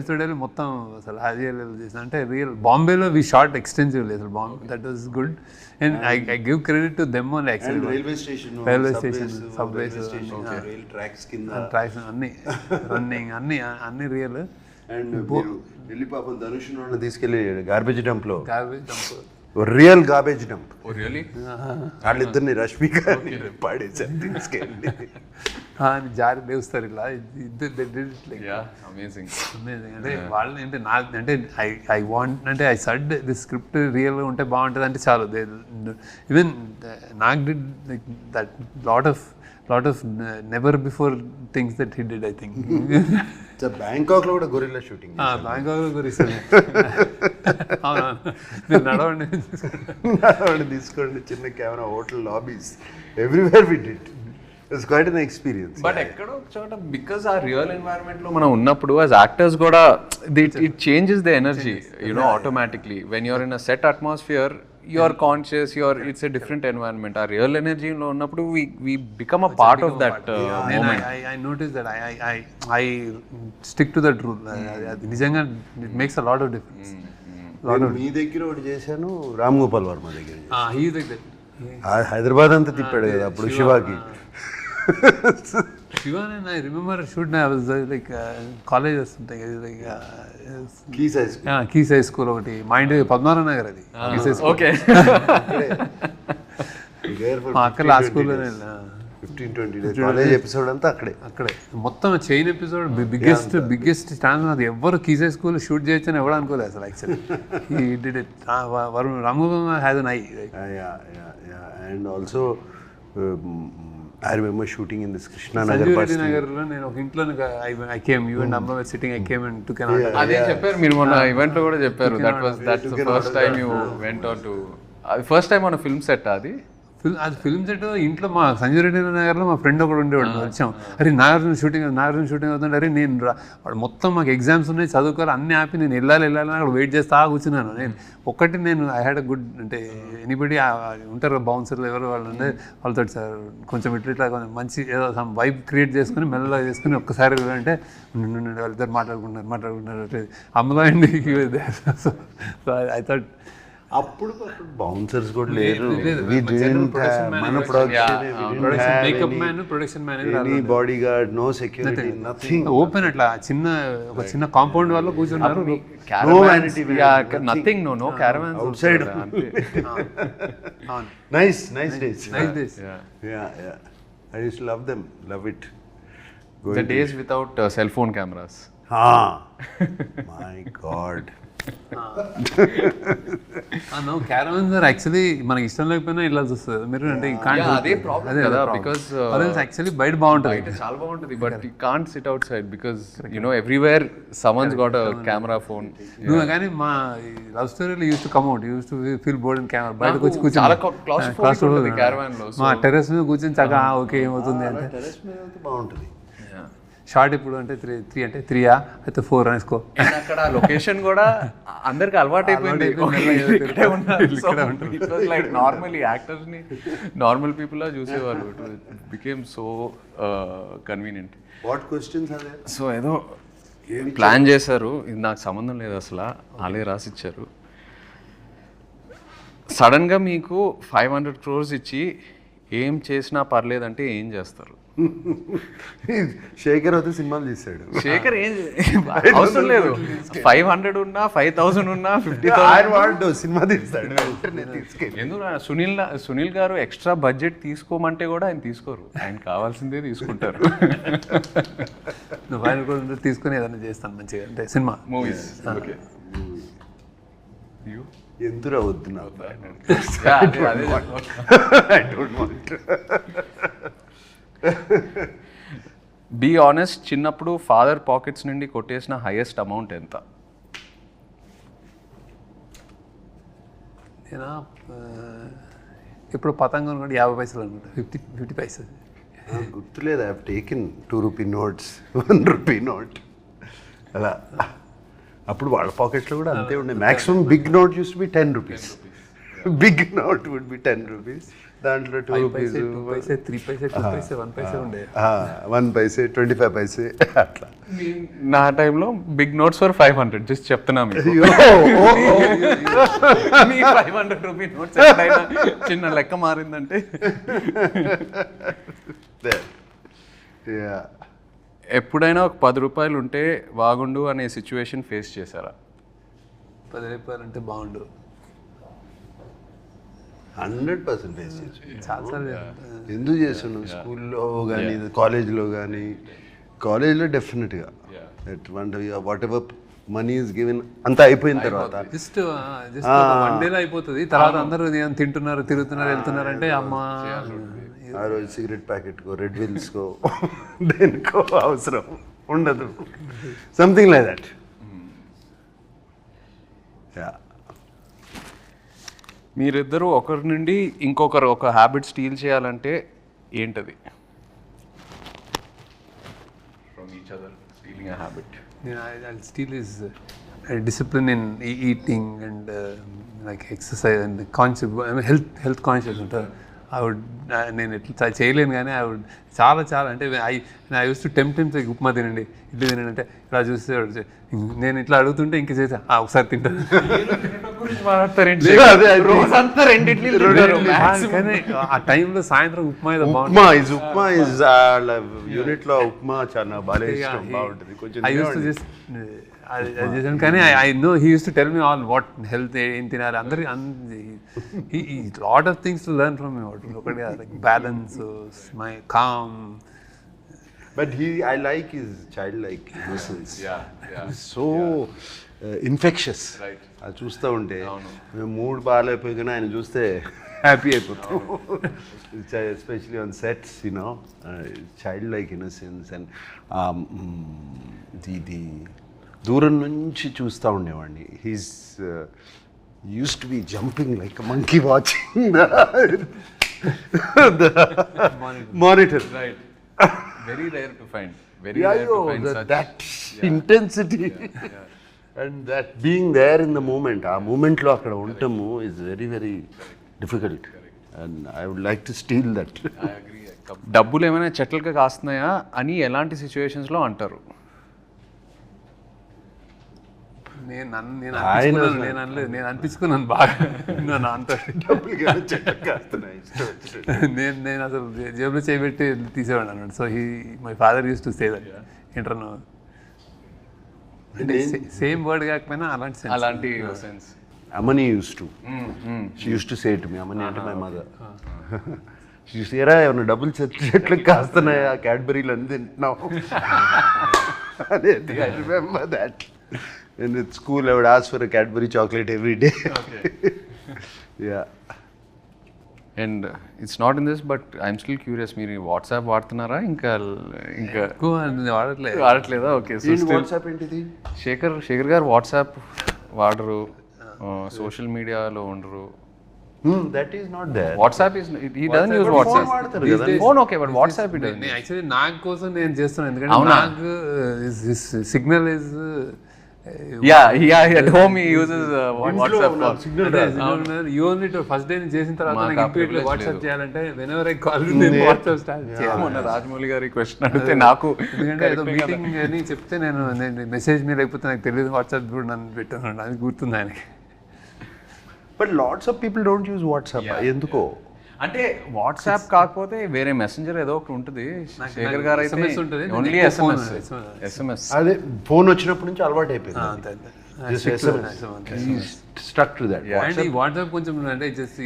తోడేలు మొత్తం అసలు హాజీ చేసాం. అంటే రియల్ బాంబేలో వి షార్ట్ ఎక్స్టెన్సివ్లీ అసలు Bombay. That was good. And I give credit to them only. Actually railway station, subways, tracks అన్ని రన్నింగ్ అన్ని రియల్. అండ్ ఢిల్లీ పాపం ధనుష్ తీసుకెళ్ళి garbage dump real garbage dump. వాళ్ళిద్దరిని రష్మిక పాడేసారు తీసుకెళ్ళి, జారి లేస్తారు ఇలా. అమేజింగ్. అంటే వాళ్ళని అంటే అంటే ఐ వాంట్ అంటే ఐ సడ్ ది స్క్రిప్ట్ రియల్గా ఉంటే బాగుంటుంది అంటే చాలు. ఈవెన్ నాకు did like that lot of never before things that he did. I think Bangkok లో కూడా గొరిల్లా షూటింగ్, బ్యాంకాక్ లో గొరిల్లా. మీరు నడవండి తీసుకోండి, చిన్న camera, hotel lobbies, everywhere we did. It's quite an experience. But ఎక్కడో చోట బికాస్ ఆ రియల్ ఎన్వైరన్మెంట్ లో మనం ఉన్నప్పుడు యాజ్ యాక్టర్స్ కూడా it changes the energy, you know, automatically. When you're in a set atmosphere, you are conscious, it's a different environment. Our real energy lo unnappudu we become a part of that moment. I noticed that I stick to that rule. Nijanga it makes a lot of difference. మీ దగ్గర ఒకటి చేశాను, రామ్ గోపాల్ వర్మ దగ్గర. he is like that. Hyderabad అంతా తిప్పాడు కదా అప్పుడు శివాకి. Shiva and I remember shoot, I was like college or something, like Keys High School ఒకటి mind Padmarao Nagar. అది Keys High School. Okay. అక్కడ ఆ స్కూల్లోనే 15-20 days కాలేజ్ ఎపిసోడ్ అంతా అక్కడే మొత్తం చైన్ ఎపిసోడ్. Biggest chance. అది ఎవరు Keys High School షూట్ చేయొచ్చు అని ఎవరు అనుకోలేదు అసలు. Actually he did it. Ramgopal has an eye. And also I remember shooting in this Krishna Nagar bus. Nagarlo నేను ఒక ఇంట్లో I came, you and Amma were sitting, I came and took an auto. అదే చెప్పారు మీరు మొన్న event లో కూడా చెప్పారు. That's the first time you went on to first time on a film set. అది అది ఫిల్మ్ సెట్ ఇంట్లో మా సంజయ్ రెడ్డి నగర్లో మా ఫ్రెండ్ ఒకడు ఉండేవాడు. వచ్చాం, అరే నాగార్జున షూటింగ్ అవుతుంటే, అరే నేను వాడు మొత్తం మాకు ఎగ్జామ్స్ ఉన్నాయి చదువుకోవాలి అన్నీ ఆపి నేను వెళ్ళాలి అక్కడ వెయిట్ చేస్తా కూర్చున్నాను. నేను ఐ హ్యాడ్ అ గుడ్ అంటే ఎనీబడి ఉంటారు బౌన్సర్లు ఎవరు వాళ్ళు ఉండే వాళ్ళతో సార్ కొంచెం ఇట్లా కొంచెం మంచి ఏదో సమ్ వైబ్ క్రియేట్ చేసుకుని మెల్లగా చేసుకుని ఒక్కసారి అంటే వాళ్ళిద్దరు మాట్లాడుకుంటున్నారు అమ్మలో అండి. సో ఐ థాట్ అప్పుడు బౌన్సర్స్ కూడా లేరు. మన makeup man production manager body guard, no security, nothing. Open అట్లా ఒక చిన్న కాంపౌండ్ వాళ్ళు కూర్చున్నారు. Nothing, no caravans outside. Nice days. I used to love them, love it. The days without cell phone cameras. My God. No caravans or actually మనకి ఇష్టం లేకపోయినా ఇలా చూస్తుంది మీరు అంటే అదే ప్రాబ్లం కదా, బికాస్ యాక్చువల్లీ బయట బాగుంటుంది, చాలా బాగుంటుంది, but you can't SIT out side because everywhere someone's got a camera phone. నువ్వు కానీ మా లవ్ స్టోరీలో use to come out, use to feel bored in camera. బయటకు వచ్చి కూర్చొని చాలా క్లాస్ క్యారవాన్ లో మా టెర్రస్ మీద కూర్చొని చక్కగా ఓకే ఏమవుతుంది అంటే టెర్రస్ మీద బాగుంటుంది. షార్ట్ ఇప్పుడు అంటే 3 అంటే 3 అయితే 4 అనేసుకో. అక్కడ లొకేషన్ కూడా అందరికి అలవాటు అయిపోయింది. లైక్ నార్మల్ యాక్టర్స్ ని నార్మల్ పీపుల్ లా చూసేవాళ్ళు. It became so convenient. What questions are there? So ఏదో ప్లాన్ చేశారు, ఇది నాకు సంబంధం లేదు అసలు, అలాగే రాసిచ్చారు. సడన్గా మీకు 500 crores ఇచ్చి ఏం చేసినా పర్లేదంటే ఏం చేస్తారు? శేఖర్ అయితే సినిమాలు తీశాడు. శేఖర్ ఏం అవసరం లేదు, 500 ఉన్నా 5000 ఉన్నా 50,000 సినిమా తీస్తాడు. ఎందుకు సునీల్ గారు ఎక్స్ట్రా బడ్జెట్ తీసుకోమంటే కూడా ఆయన తీసుకోరు, ఆయన కావాల్సిందే తీసుకుంటారు. నువ్వు ఆయన కూడా తీసుకుని ఏదైనా చేస్తాను మంచిగా అంటే సినిమా మూవీస్. ఓకే, ఎందురా వద్దు నాకు. బీ ఆనెస్ట్, చిన్నప్పుడు ఫాదర్ పాకెట్స్ నుండి కొట్టేసిన హైయెస్ట్ అమౌంట్ ఎంత? నేను ఇప్పుడు పతంగం అనుకుంటే 50 పైసలు అనుకుంటా, 50 పైసలు గుర్తులేదు. I have taken 2 rupee notes, 1 rupee note అలా. అప్పుడు వాళ్ళ పాకెట్లో కూడా అంతే ఉండే. Maximum big note use to be 10 rupees. Big note would be 10 rupees. దాంట్లో 2 రూపీస్, 2 పైసే, 3 పైసే, 2 పైసే, 1 పైసే ఉండే. 1 పైసే, 25 పైసే అట్లా. నా టైంలో బిగ్ నోట్స్ ఫర్ 500 జస్ట్ చెప్తున్నా మీకు. మీ 500 రూపీ నోట్స్ ఎప్పుడైనా చిన్న లెక్క మారిందంటే ఎప్పుడైనా ఒక 10 రూపాయలు ఉంటే బాగుండు అనే సిచ్యువేషన్ ఫేస్ చేశారా? 10 రూపాయలు అంటే బాగుండు 100% ఫేస్ చేసాను. చాలాసార్లు ఎందుకు చేస్తున్నాను, స్కూల్లో కానీ కాలేజ్లో కానీ. కాలేజ్లో డెఫినెట్గా what ever money is given అంతా అయిపోయిన తర్వాత జస్ట్ 1 డేలో అయిపోతుంది. తర్వాత అందరూ తింటున్నారు, తిరుగుతున్నారు, వెళ్తున్నారు అంటే అమ్మ ఆ రోజు సిగరెట్ ప్యాకెట్కో, రెడ్ విల్స్కో, దేనికో అవసరం ఉండదు. Something like that. మీరిద్దరూ ఒకరి నుండి ఇంకొకరు ఒక హ్యాబిట్ స్టీల్ చేయాలంటే ఏంటది? From each other stealing a habit. I'll steal is discipline in eating and like exercise and conscious, health conscious ఉంటారు. నేను ఎట్లా చేయలేను కానీ చాలా అంటే I use to tempt upma తినండి, ఇడ్లీ తినండి అంటే ఇలా చూస్తే నేను ఇట్లా అడుగుతుంటే ఇంక చేసా ఒకసారి తింటాను. కానీ ఆ టైంలో సాయంత్రం ఉప్మా ఉప్మా యూనిట్ లో ఉప్మా చాలా బాగా ఇష్టం, బాగుంటుంది. చేశాను కానీ I know he use to tell me all what health ఏం తినాలి అందరి lot of things to learn from me. ఒకటి like balance, my calm. But I like his childlike innocence. So infectious. Right. అది చూస్తూ ఉంటే మూడ్ బాగాలేకపోయినా ఆయన చూస్తే happy అయిపోతాం. Especially on sets, child-like innocence. And the దూరం నుంచి చూస్తూ ఉండేవాడిని. He's use to B jumping like monkey watching the monitor. Right. Very rare to find. Very Yeah, rare to find such. that intensity and that being there in the moment, ఆ మూమెంట్లో అక్కడ ఉండటము is very very difficult and I would like to steal that. I agree. డబ్బులు ఏమైనా చెట్లకి కాస్తున్నాయా అని ఎలాంటి సిచ్యువేషన్స్లో అంటారు? నేను అనలేదు, నేను అనిపించుకున్నాను బాగా నా అంత నేను అసలు జేబులో చేయబెట్టి తీసేవాడు అన్నాడు. So my father use to say that ఇంటర్నో అంటే సేమ్ వర్డ్ కాకపోయినా అలాంటి sense. Amani used to. She used to say to me, Amani అంటే my mother. She used to say, "Era ఏమన్నా డబ్బులు చెట్లకు కాస్తున్నాయి ఆ క్యాడ్బరీలు అని తింటున్నావు." I remember that. And at school I would ask for a Cadbury chocolate every day. Okay. Yeah. And it's not in this but I'm still curious, మీరు WhatsApp వాడుతున్నారా? ఇంకా ఎక్కువ వాడట్లేదా? ఓకే. సో వాట్సాప్ ఏంటిది? శేఖర్ గారు వాట్సాప్ వాడరు, social మీడియాలో ఉండరు. That is not there. WhatsApp is he doesn't use WhatsApp. Phone okay, but WhatsApp he doesn't. Actually Nag కోసం నేను చేస్తున్నాను, ఎందుకంటే Nag signal is at home he uses WhatsApp call. You only to first day చేసిన తర్వాత నాకు ఇప్పటిలో WhatsApp చేయాలంటే whenever I call you నేను WhatsApp start చేయాలి. మొన్న రాజమౌళి గారి క్వశ్చన్ అడిగితే నాకు ఎందుకంటే ఏదో మీటింగ్ అని చెప్తే నేను మెసేజ్ మీద లేకపోతే నాకు తెలియదు వాట్సాప్ కూడా నన్ను పెట్టాను, అది గుర్తుంది ఆయనకి. But lots of people don't use WhatsApp. ఎందుకో అంటే వాట్సాప్ కాకపోతే వేరే మెసెంజర్ ఏదో ఒకటి ఉంటుంది. శేఖర్ గారు అయితే ఓన్లీ SMS. అదే ఫోన్ వచ్చినప్పటి నుంచి అలవాటు అయిపోయింది. Stuck to that. అండ్ ఈ వాట్సాప్ కొంచెం అంటే జస్ట్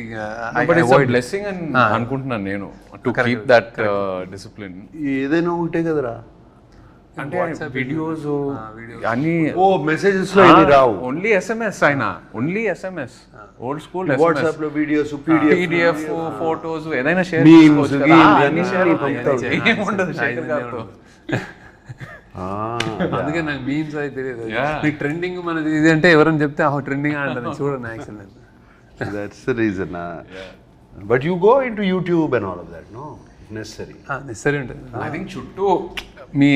బ్లెస్సింగ్ అని అనుకుంటున్నాను నేను, టు కీప్ దట్ డిసిప్లిన్. ఏదైనా ఒకటే కదరా, అంటే వీడియోస్ అన్ని మెసేజెస్ లో ఇవి రావు, ఓన్లీ SMS అయినా only SMS. Old school WhatsApp లో వీడియోస్, PDF ఫోటోస్ ఏదైనా షేర్ Memes, అన్ని షేర్ ఏముండదు శేఖర్ గారితో. అందుకే నాకు మీమ్స్ అయితే తెలియదు. మీకు ట్రెండింగ్ మనది ఇది అంటే ఎవరైనా చెప్తే ట్రెండింగ్ అంటాను, చూడండి actual. That's the reason. But you go into YouTube and all of that, no? Necessary ఉంటుంది. ఐ థింక్ చుట్టూ మీ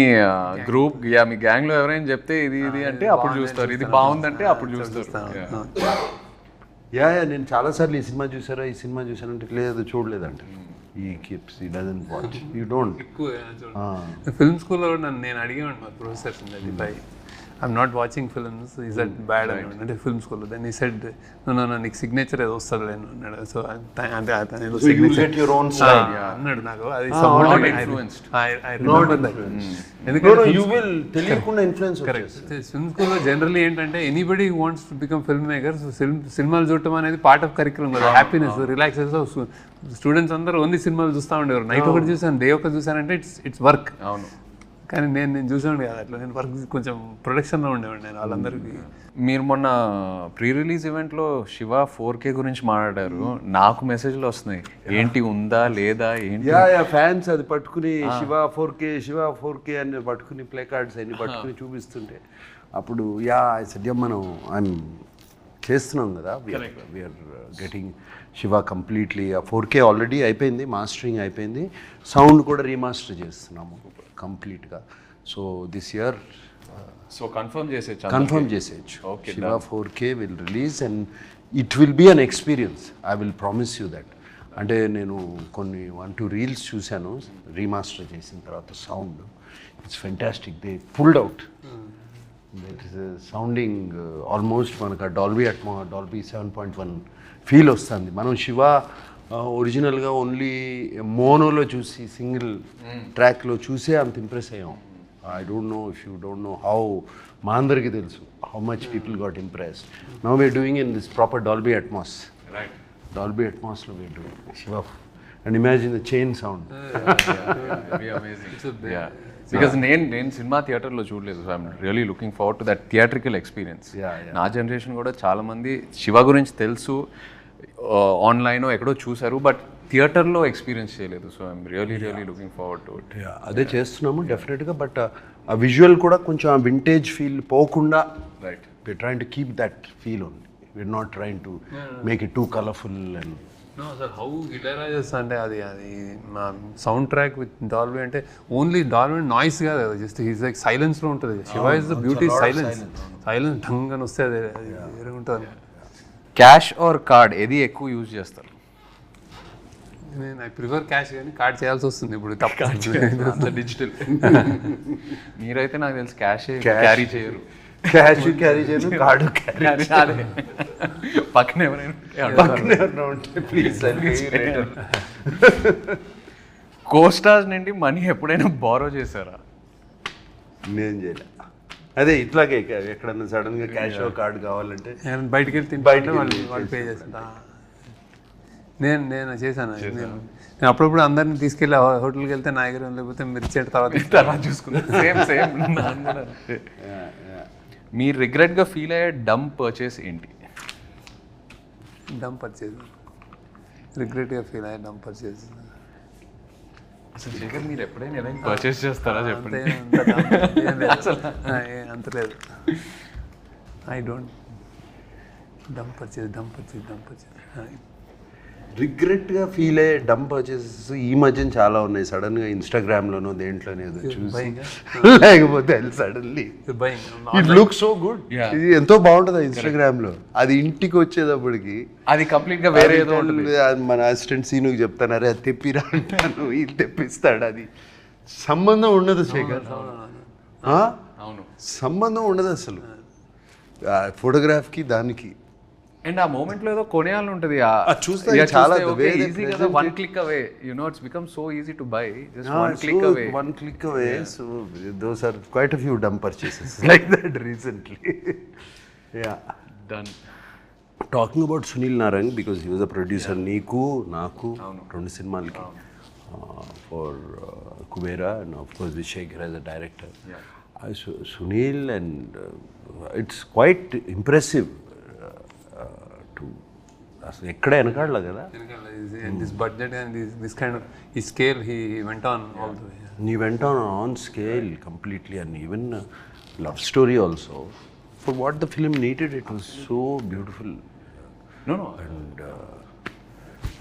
గ్రూప్ మీ గ్యాంగ్ లో ఎవరైనా చెప్తే ఇది అంటే అప్పుడు చూస్తారు, ఇది బాగుందంటే అప్పుడు చూస్తారు. నేను చాలాసార్లు ఈ సినిమా చూసానంటే లేదు చూడలేదంటే ఈ కీప్స్ ఈ doesn't watch, you don't. Film స్కూల్లో నేను అడిగేవాడు మా professors, I'm not watching films, is that bad అని అంటే ఫిల్మ్ స్కూల్లో. దెన్ ఈ సెడ్ నో నీకు సిగ్నేచర్ ఏదో వస్తుంది లేను అన్నాడు. సో అంటే అన్నాడు నాకు, అది ఫిల్మ్ స్కూల్లో జనరల్లీ ఏంటంటే anybody wants to become film maker. So సినిమాలు చూడటం అనేది పార్ట్ ఆఫ్ కరిక్యులం కదా, హ్యాపీనెస్, రిలాక్సేషన్. స్టూడెంట్స్ అందరూ ఓన్లీ సినిమాలు చూస్తూ ఉండేవారు. నైట్ ఒకటి చూసాను, డే ఒకటి చూసానంటే ఇట్స్ వర్క్. అవును, కానీ నేను చూసాను కదా అట్లా, నేను వర్క్ కొంచెం ప్రొడక్షన్లో ఉండేవాడిని నేను వాళ్ళందరికీ. మీరు మొన్న ప్రీ రిలీజ్ ఈవెంట్లో శివ 4K గురించి మాట్లాడారు, నాకు మెసేజ్లు వస్తున్నాయి, ఏంటి ఉందా లేదా ఏంటి. ఫ్యాన్స్ అది పట్టుకుని శివ 4K అని పట్టుకుని ప్లే కార్డ్స్ అన్ని పట్టుకుని చూపిస్తుంటే అప్పుడు సద్యం మనం చేస్తున్నాం కదా, వీఆర్ గెటింగ్ శివ కంప్లీట్లీ. ఆ 4K ఆల్రెడీ అయిపోయింది, మాస్టరింగ్ అయిపోయింది, సౌండ్ కూడా రీమాస్టర్ చేస్తున్నాము కంప్లీట్గా. సో దిస్ ఇయర్ కన్ఫర్మ్ చేసేయచ్చు. Shiva 4K will release and it will be an experience, I will promise you that. అంటే నేను కొన్ని 1-2 రీల్స్ చూశాను రీమాస్టర్ చేసిన తర్వాత, sound it's fantastic. They pulled out, that is sounding almost మనకు డాల్బీ 7.1 ఫీల్ వస్తుంది. మనం శివ ఒరిజినల్గా ఓన్లీ మోనోలో చూసి సింగిల్ ట్రాక్లో చూసే అంత ఇంప్రెస్ అయ్యాం. I don't know if you don't know how, మా అందరికీ తెలుసు how much people got impressed. Now we are doing in this proper Dolby Atmos. Dolby అట్మాస్లో we are doing Shiva and imagine the chain sound. Because నేను సినిమా థియేటర్లో చూడలేదు, so I'm really looking forward to that theatrical experience. నా generation కూడా చాలామంది శివ గురించి తెలుసు, ఆన్లైన్ ఎక్కడో చూసారు, బట్ థియేటర్లో ఎక్స్పీరియన్స్ చేయలేదు. So I'm really looking forward to it. అదే చేస్తున్నాము డెఫినెట్గా, బట్ ఆ విజువల్ కూడా కొంచెం ఆ వింటేజ్ ఫీల్ పోకుండా, right, we are trying to keep that feel only, we are not trying to make it too colourful and no sir how హిలరైజెస్ అంటే అది మా సౌండ్ ట్రాక్ విత్ డాల్బీ అంటే ఓన్లీ డాల్బీ నాయిస్ కాదు కదా, జస్ట్ హీస్ లైక్ సైలెన్స్లో ఉంటుంది. Shiva is the beauty silence ఢంగ్ అని వస్తే అది వేరే ఉంటుంది. క్యాష్ ఆర్ కార్డ్ ఏది ఎక్కువ యూజ్ చేస్తారు? నేను ఐ ప్రిఫర్ క్యాష్, కానీ కార్డ్ చేయాల్సి వస్తుంది ఇప్పుడు తప్ప. డిజిటల్. మీరైతే నాకు తెలిసి క్యాష్ క్యారీ చేయరు. క్యాష్ క్యారీ చేయను, కార్డు క్యారీ. పక్కన ఎవరైనా ఉంటే ప్లీజ్ కోస్టార్స్ నుండి మనీ ఎప్పుడైనా బారో చేశారా? నేను చేయలే. అదే ఇట్లాగే ఎక్కడన్నా సడన్ గా క్యాష్ కార్డు కావాలంటే బయటికి వెళ్ళి తింటే వాళ్ళు పే చేస్తా. నేను చేశాను. నేను అప్పుడప్పుడు అందరిని తీసుకెళ్ళి హోటల్కి వెళ్తే నా దగ్గర లేకపోతే మీరు ఇచ్చేట తర్వాత చూసుకున్నాను. Same same. మీరు రిగ్రెట్గా ఫీల్ అయ్యే డమ్ పర్చేస్ ఏంటి? డమ్ పర్చేజ్ రిగ్రెట్గా ఫీల్ అయ్యే డమ్ పర్చేజ్ అసలు శేఖర్ మీరు ఎప్పుడైనా ఏదైనా పర్చేస్ చేస్తారా చెప్పండి? అంత లేదు. I don't dumb purchase. రిగ్రెట్గా ఫీల్ అయ్యే డమ్ పర్చేసెస్ ఈ మధ్యన చాలా ఉన్నాయి. సడన్గా ఇన్స్టాగ్రామ్లోనో దేంట్లోనే ఏదో చూసి లేకపోతే suddenly it look so good, ఇది ఎంతో బాగుంటుంది ఇన్స్టాగ్రామ్లో. అది ఇంటికి వచ్చేటప్పటికి అది కంప్లీట్గా వేరే ఏదో ఉంటుంది. మన అసిస్టెంట్ సీనుకి చెప్తాను, అరే అది తెప్పిరా అంటాను, ఇది తెప్పిస్తాడు. అది సంబంధం ఉండదు శేఖర్, అవును సంబంధం ఉండదు అసలు ఫోటోగ్రాఫ్కి దానికి. అండ్ ఆ మూమెంట్ లో ఏదో కొనేయాలని ఉంటుంది. చూస్తే చాలా ఈజీ కదా, one click away, you know it's become so easy to buy, just one click away. So those are quite a few dumb purchases like that recently. Yeah, done. Talking about Sunil Narang, because he was a producer, నీకు నాకు 2 సినిమాలకి for Kubera, and of course with Sekhar as a director. Sunil, and it's quite impressive. అసలు ఎక్కడ వెనకాడలే కదా. This budget and this kind of ఈ scale he went on all the way. He went on scale completely, and even love story also. For what the film needed, it was so beautiful. No,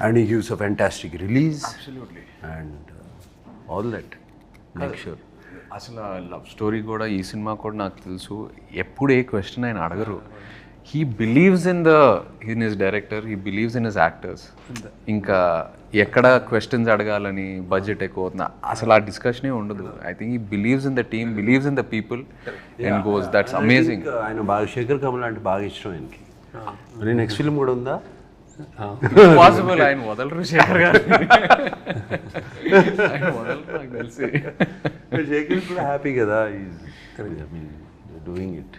And he gives a fantastic release. Absolutely. And all that. Make sure. అసలు love story కూడా ఈ cinema కూడా నాకు తెలుసు ఎప్పుడు ఏ question ఆయన అడగరు. He believes in his director, he believes in his actors. ఇంకా ఎక్కడ క్వశ్చన్స్ అడగాలని బడ్జెట్ ఎక్కువ అవుతుంది అసలు ఆ డిస్కషనే ఉండదు. I think he believes in the team, believes in the people and goes. That's amazing. ఆయన బాగా శేఖర్ కమల అంటే బాగా ఇష్టం ఆయనకి. మరి నెక్స్ట్ ఫిల్మ్ కూడా ఉందా? పాసిబుల్. ఆయన వదలరు శేఖర్ గారు, ఆయన వదలరు నాకు తెలిసి. శేఖర్ కూడా హ్యాపీ కదా, doing it.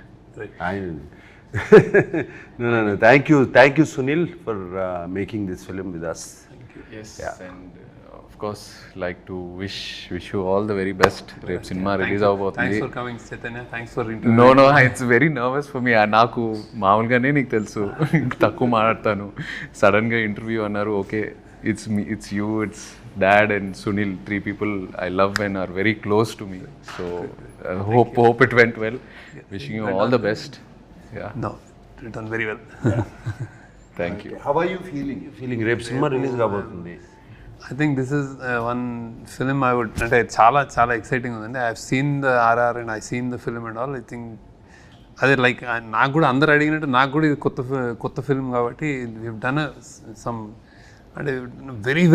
No. Thank you, Sunil, for making this film with us. Yes, and of course, like to wish you all the very best. Rep cinema release avabothundi. Thanks for coming, Chaitanya. Thanks for interview. No, it's very nervous for me. Naaku maamulgane neeku telusu takku maadtanu. Sudden ga interview annaru. Okay, it's me, it's you, it's dad and Sunil, 3 people I love and are very close to me. So hope it went well. Wishing you all the best. Yeah. No, it done very well. Thank you. How are you feeling? Rep cinema release కాబోతుంది. I think this is one film I would, అంటే చాలా exciting ఉందండి. I have seen the RR and I seen the film and all. I think అదే like నాకు కూడా అందరు అడిగినట్టు నాకు కూడా ఇది కొత్త ఫిల్మ్ కాబట్టి వీ హవ్ డన్ సమ్ అంటే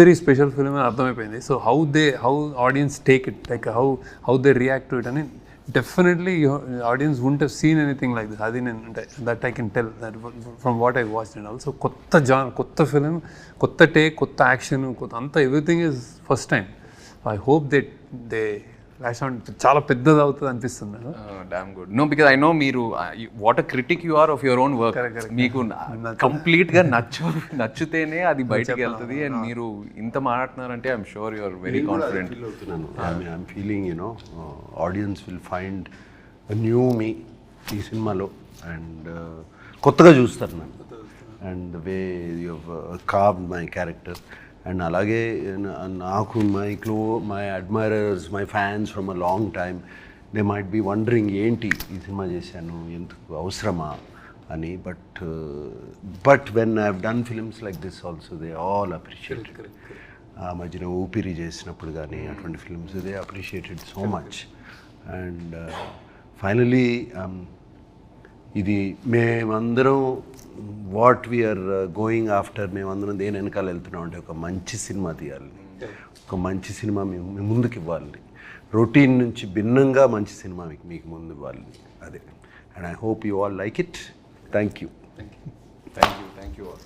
వెరీ స్పెషల్ ఫిల్మ్ అని అర్థమైపోయింది. So how audience take it, like how they react to it అని definitely audience won't have seen anything like this. అది నేను అంటే that I can tell that from what I watched and also కొత్త film, కొత్త take, కొత్త action, అంతా everything is first time. I hope they lash on చాలా పెద్దది అవుతుంది అనిపిస్తుంది. Damn good. No, because I know మీరు what a critic you are of your own work. మీకు కంప్లీట్గా నచ్చితేనే అది బయటకు వెళ్తుంది. అండ్ మీరు ఇంత మాట్లాడుతున్నారంటే I'm sure you are very confident. I'm feeling audience will find new me ఈ సినిమాలో, అండ్ కొత్తగా చూస్తారు నన్ను, and the way you have carved my character. And అలాగే నాకు my admirers, my fans from a long time, they might be wondering ఏంటి ఈ సినిమా చేశాను, ఎందుకు అవసరమా అని. But when I have done films like this also they all appreciate. ఆ మధ్యన ఊపిరి చేసినప్పుడు కానీ అటువంటి films they appreciated so much. And finally ఇది మేమందరం వాట్ వీఆర్ గోయింగ్ ఆఫ్టర్, మేమందరం దేని వెనకాల వెళ్తున్నాం అంటే ఒక మంచి సినిమా తీయాలి, ఒక మంచి సినిమా మేము ముందుకు ఇవ్వాలి, రొటీన్ నుంచి భిన్నంగా మంచి సినిమా మీకు ముందు ఇవ్వాలి. అదే. And I hope you all like it. Thank you. Thank you all.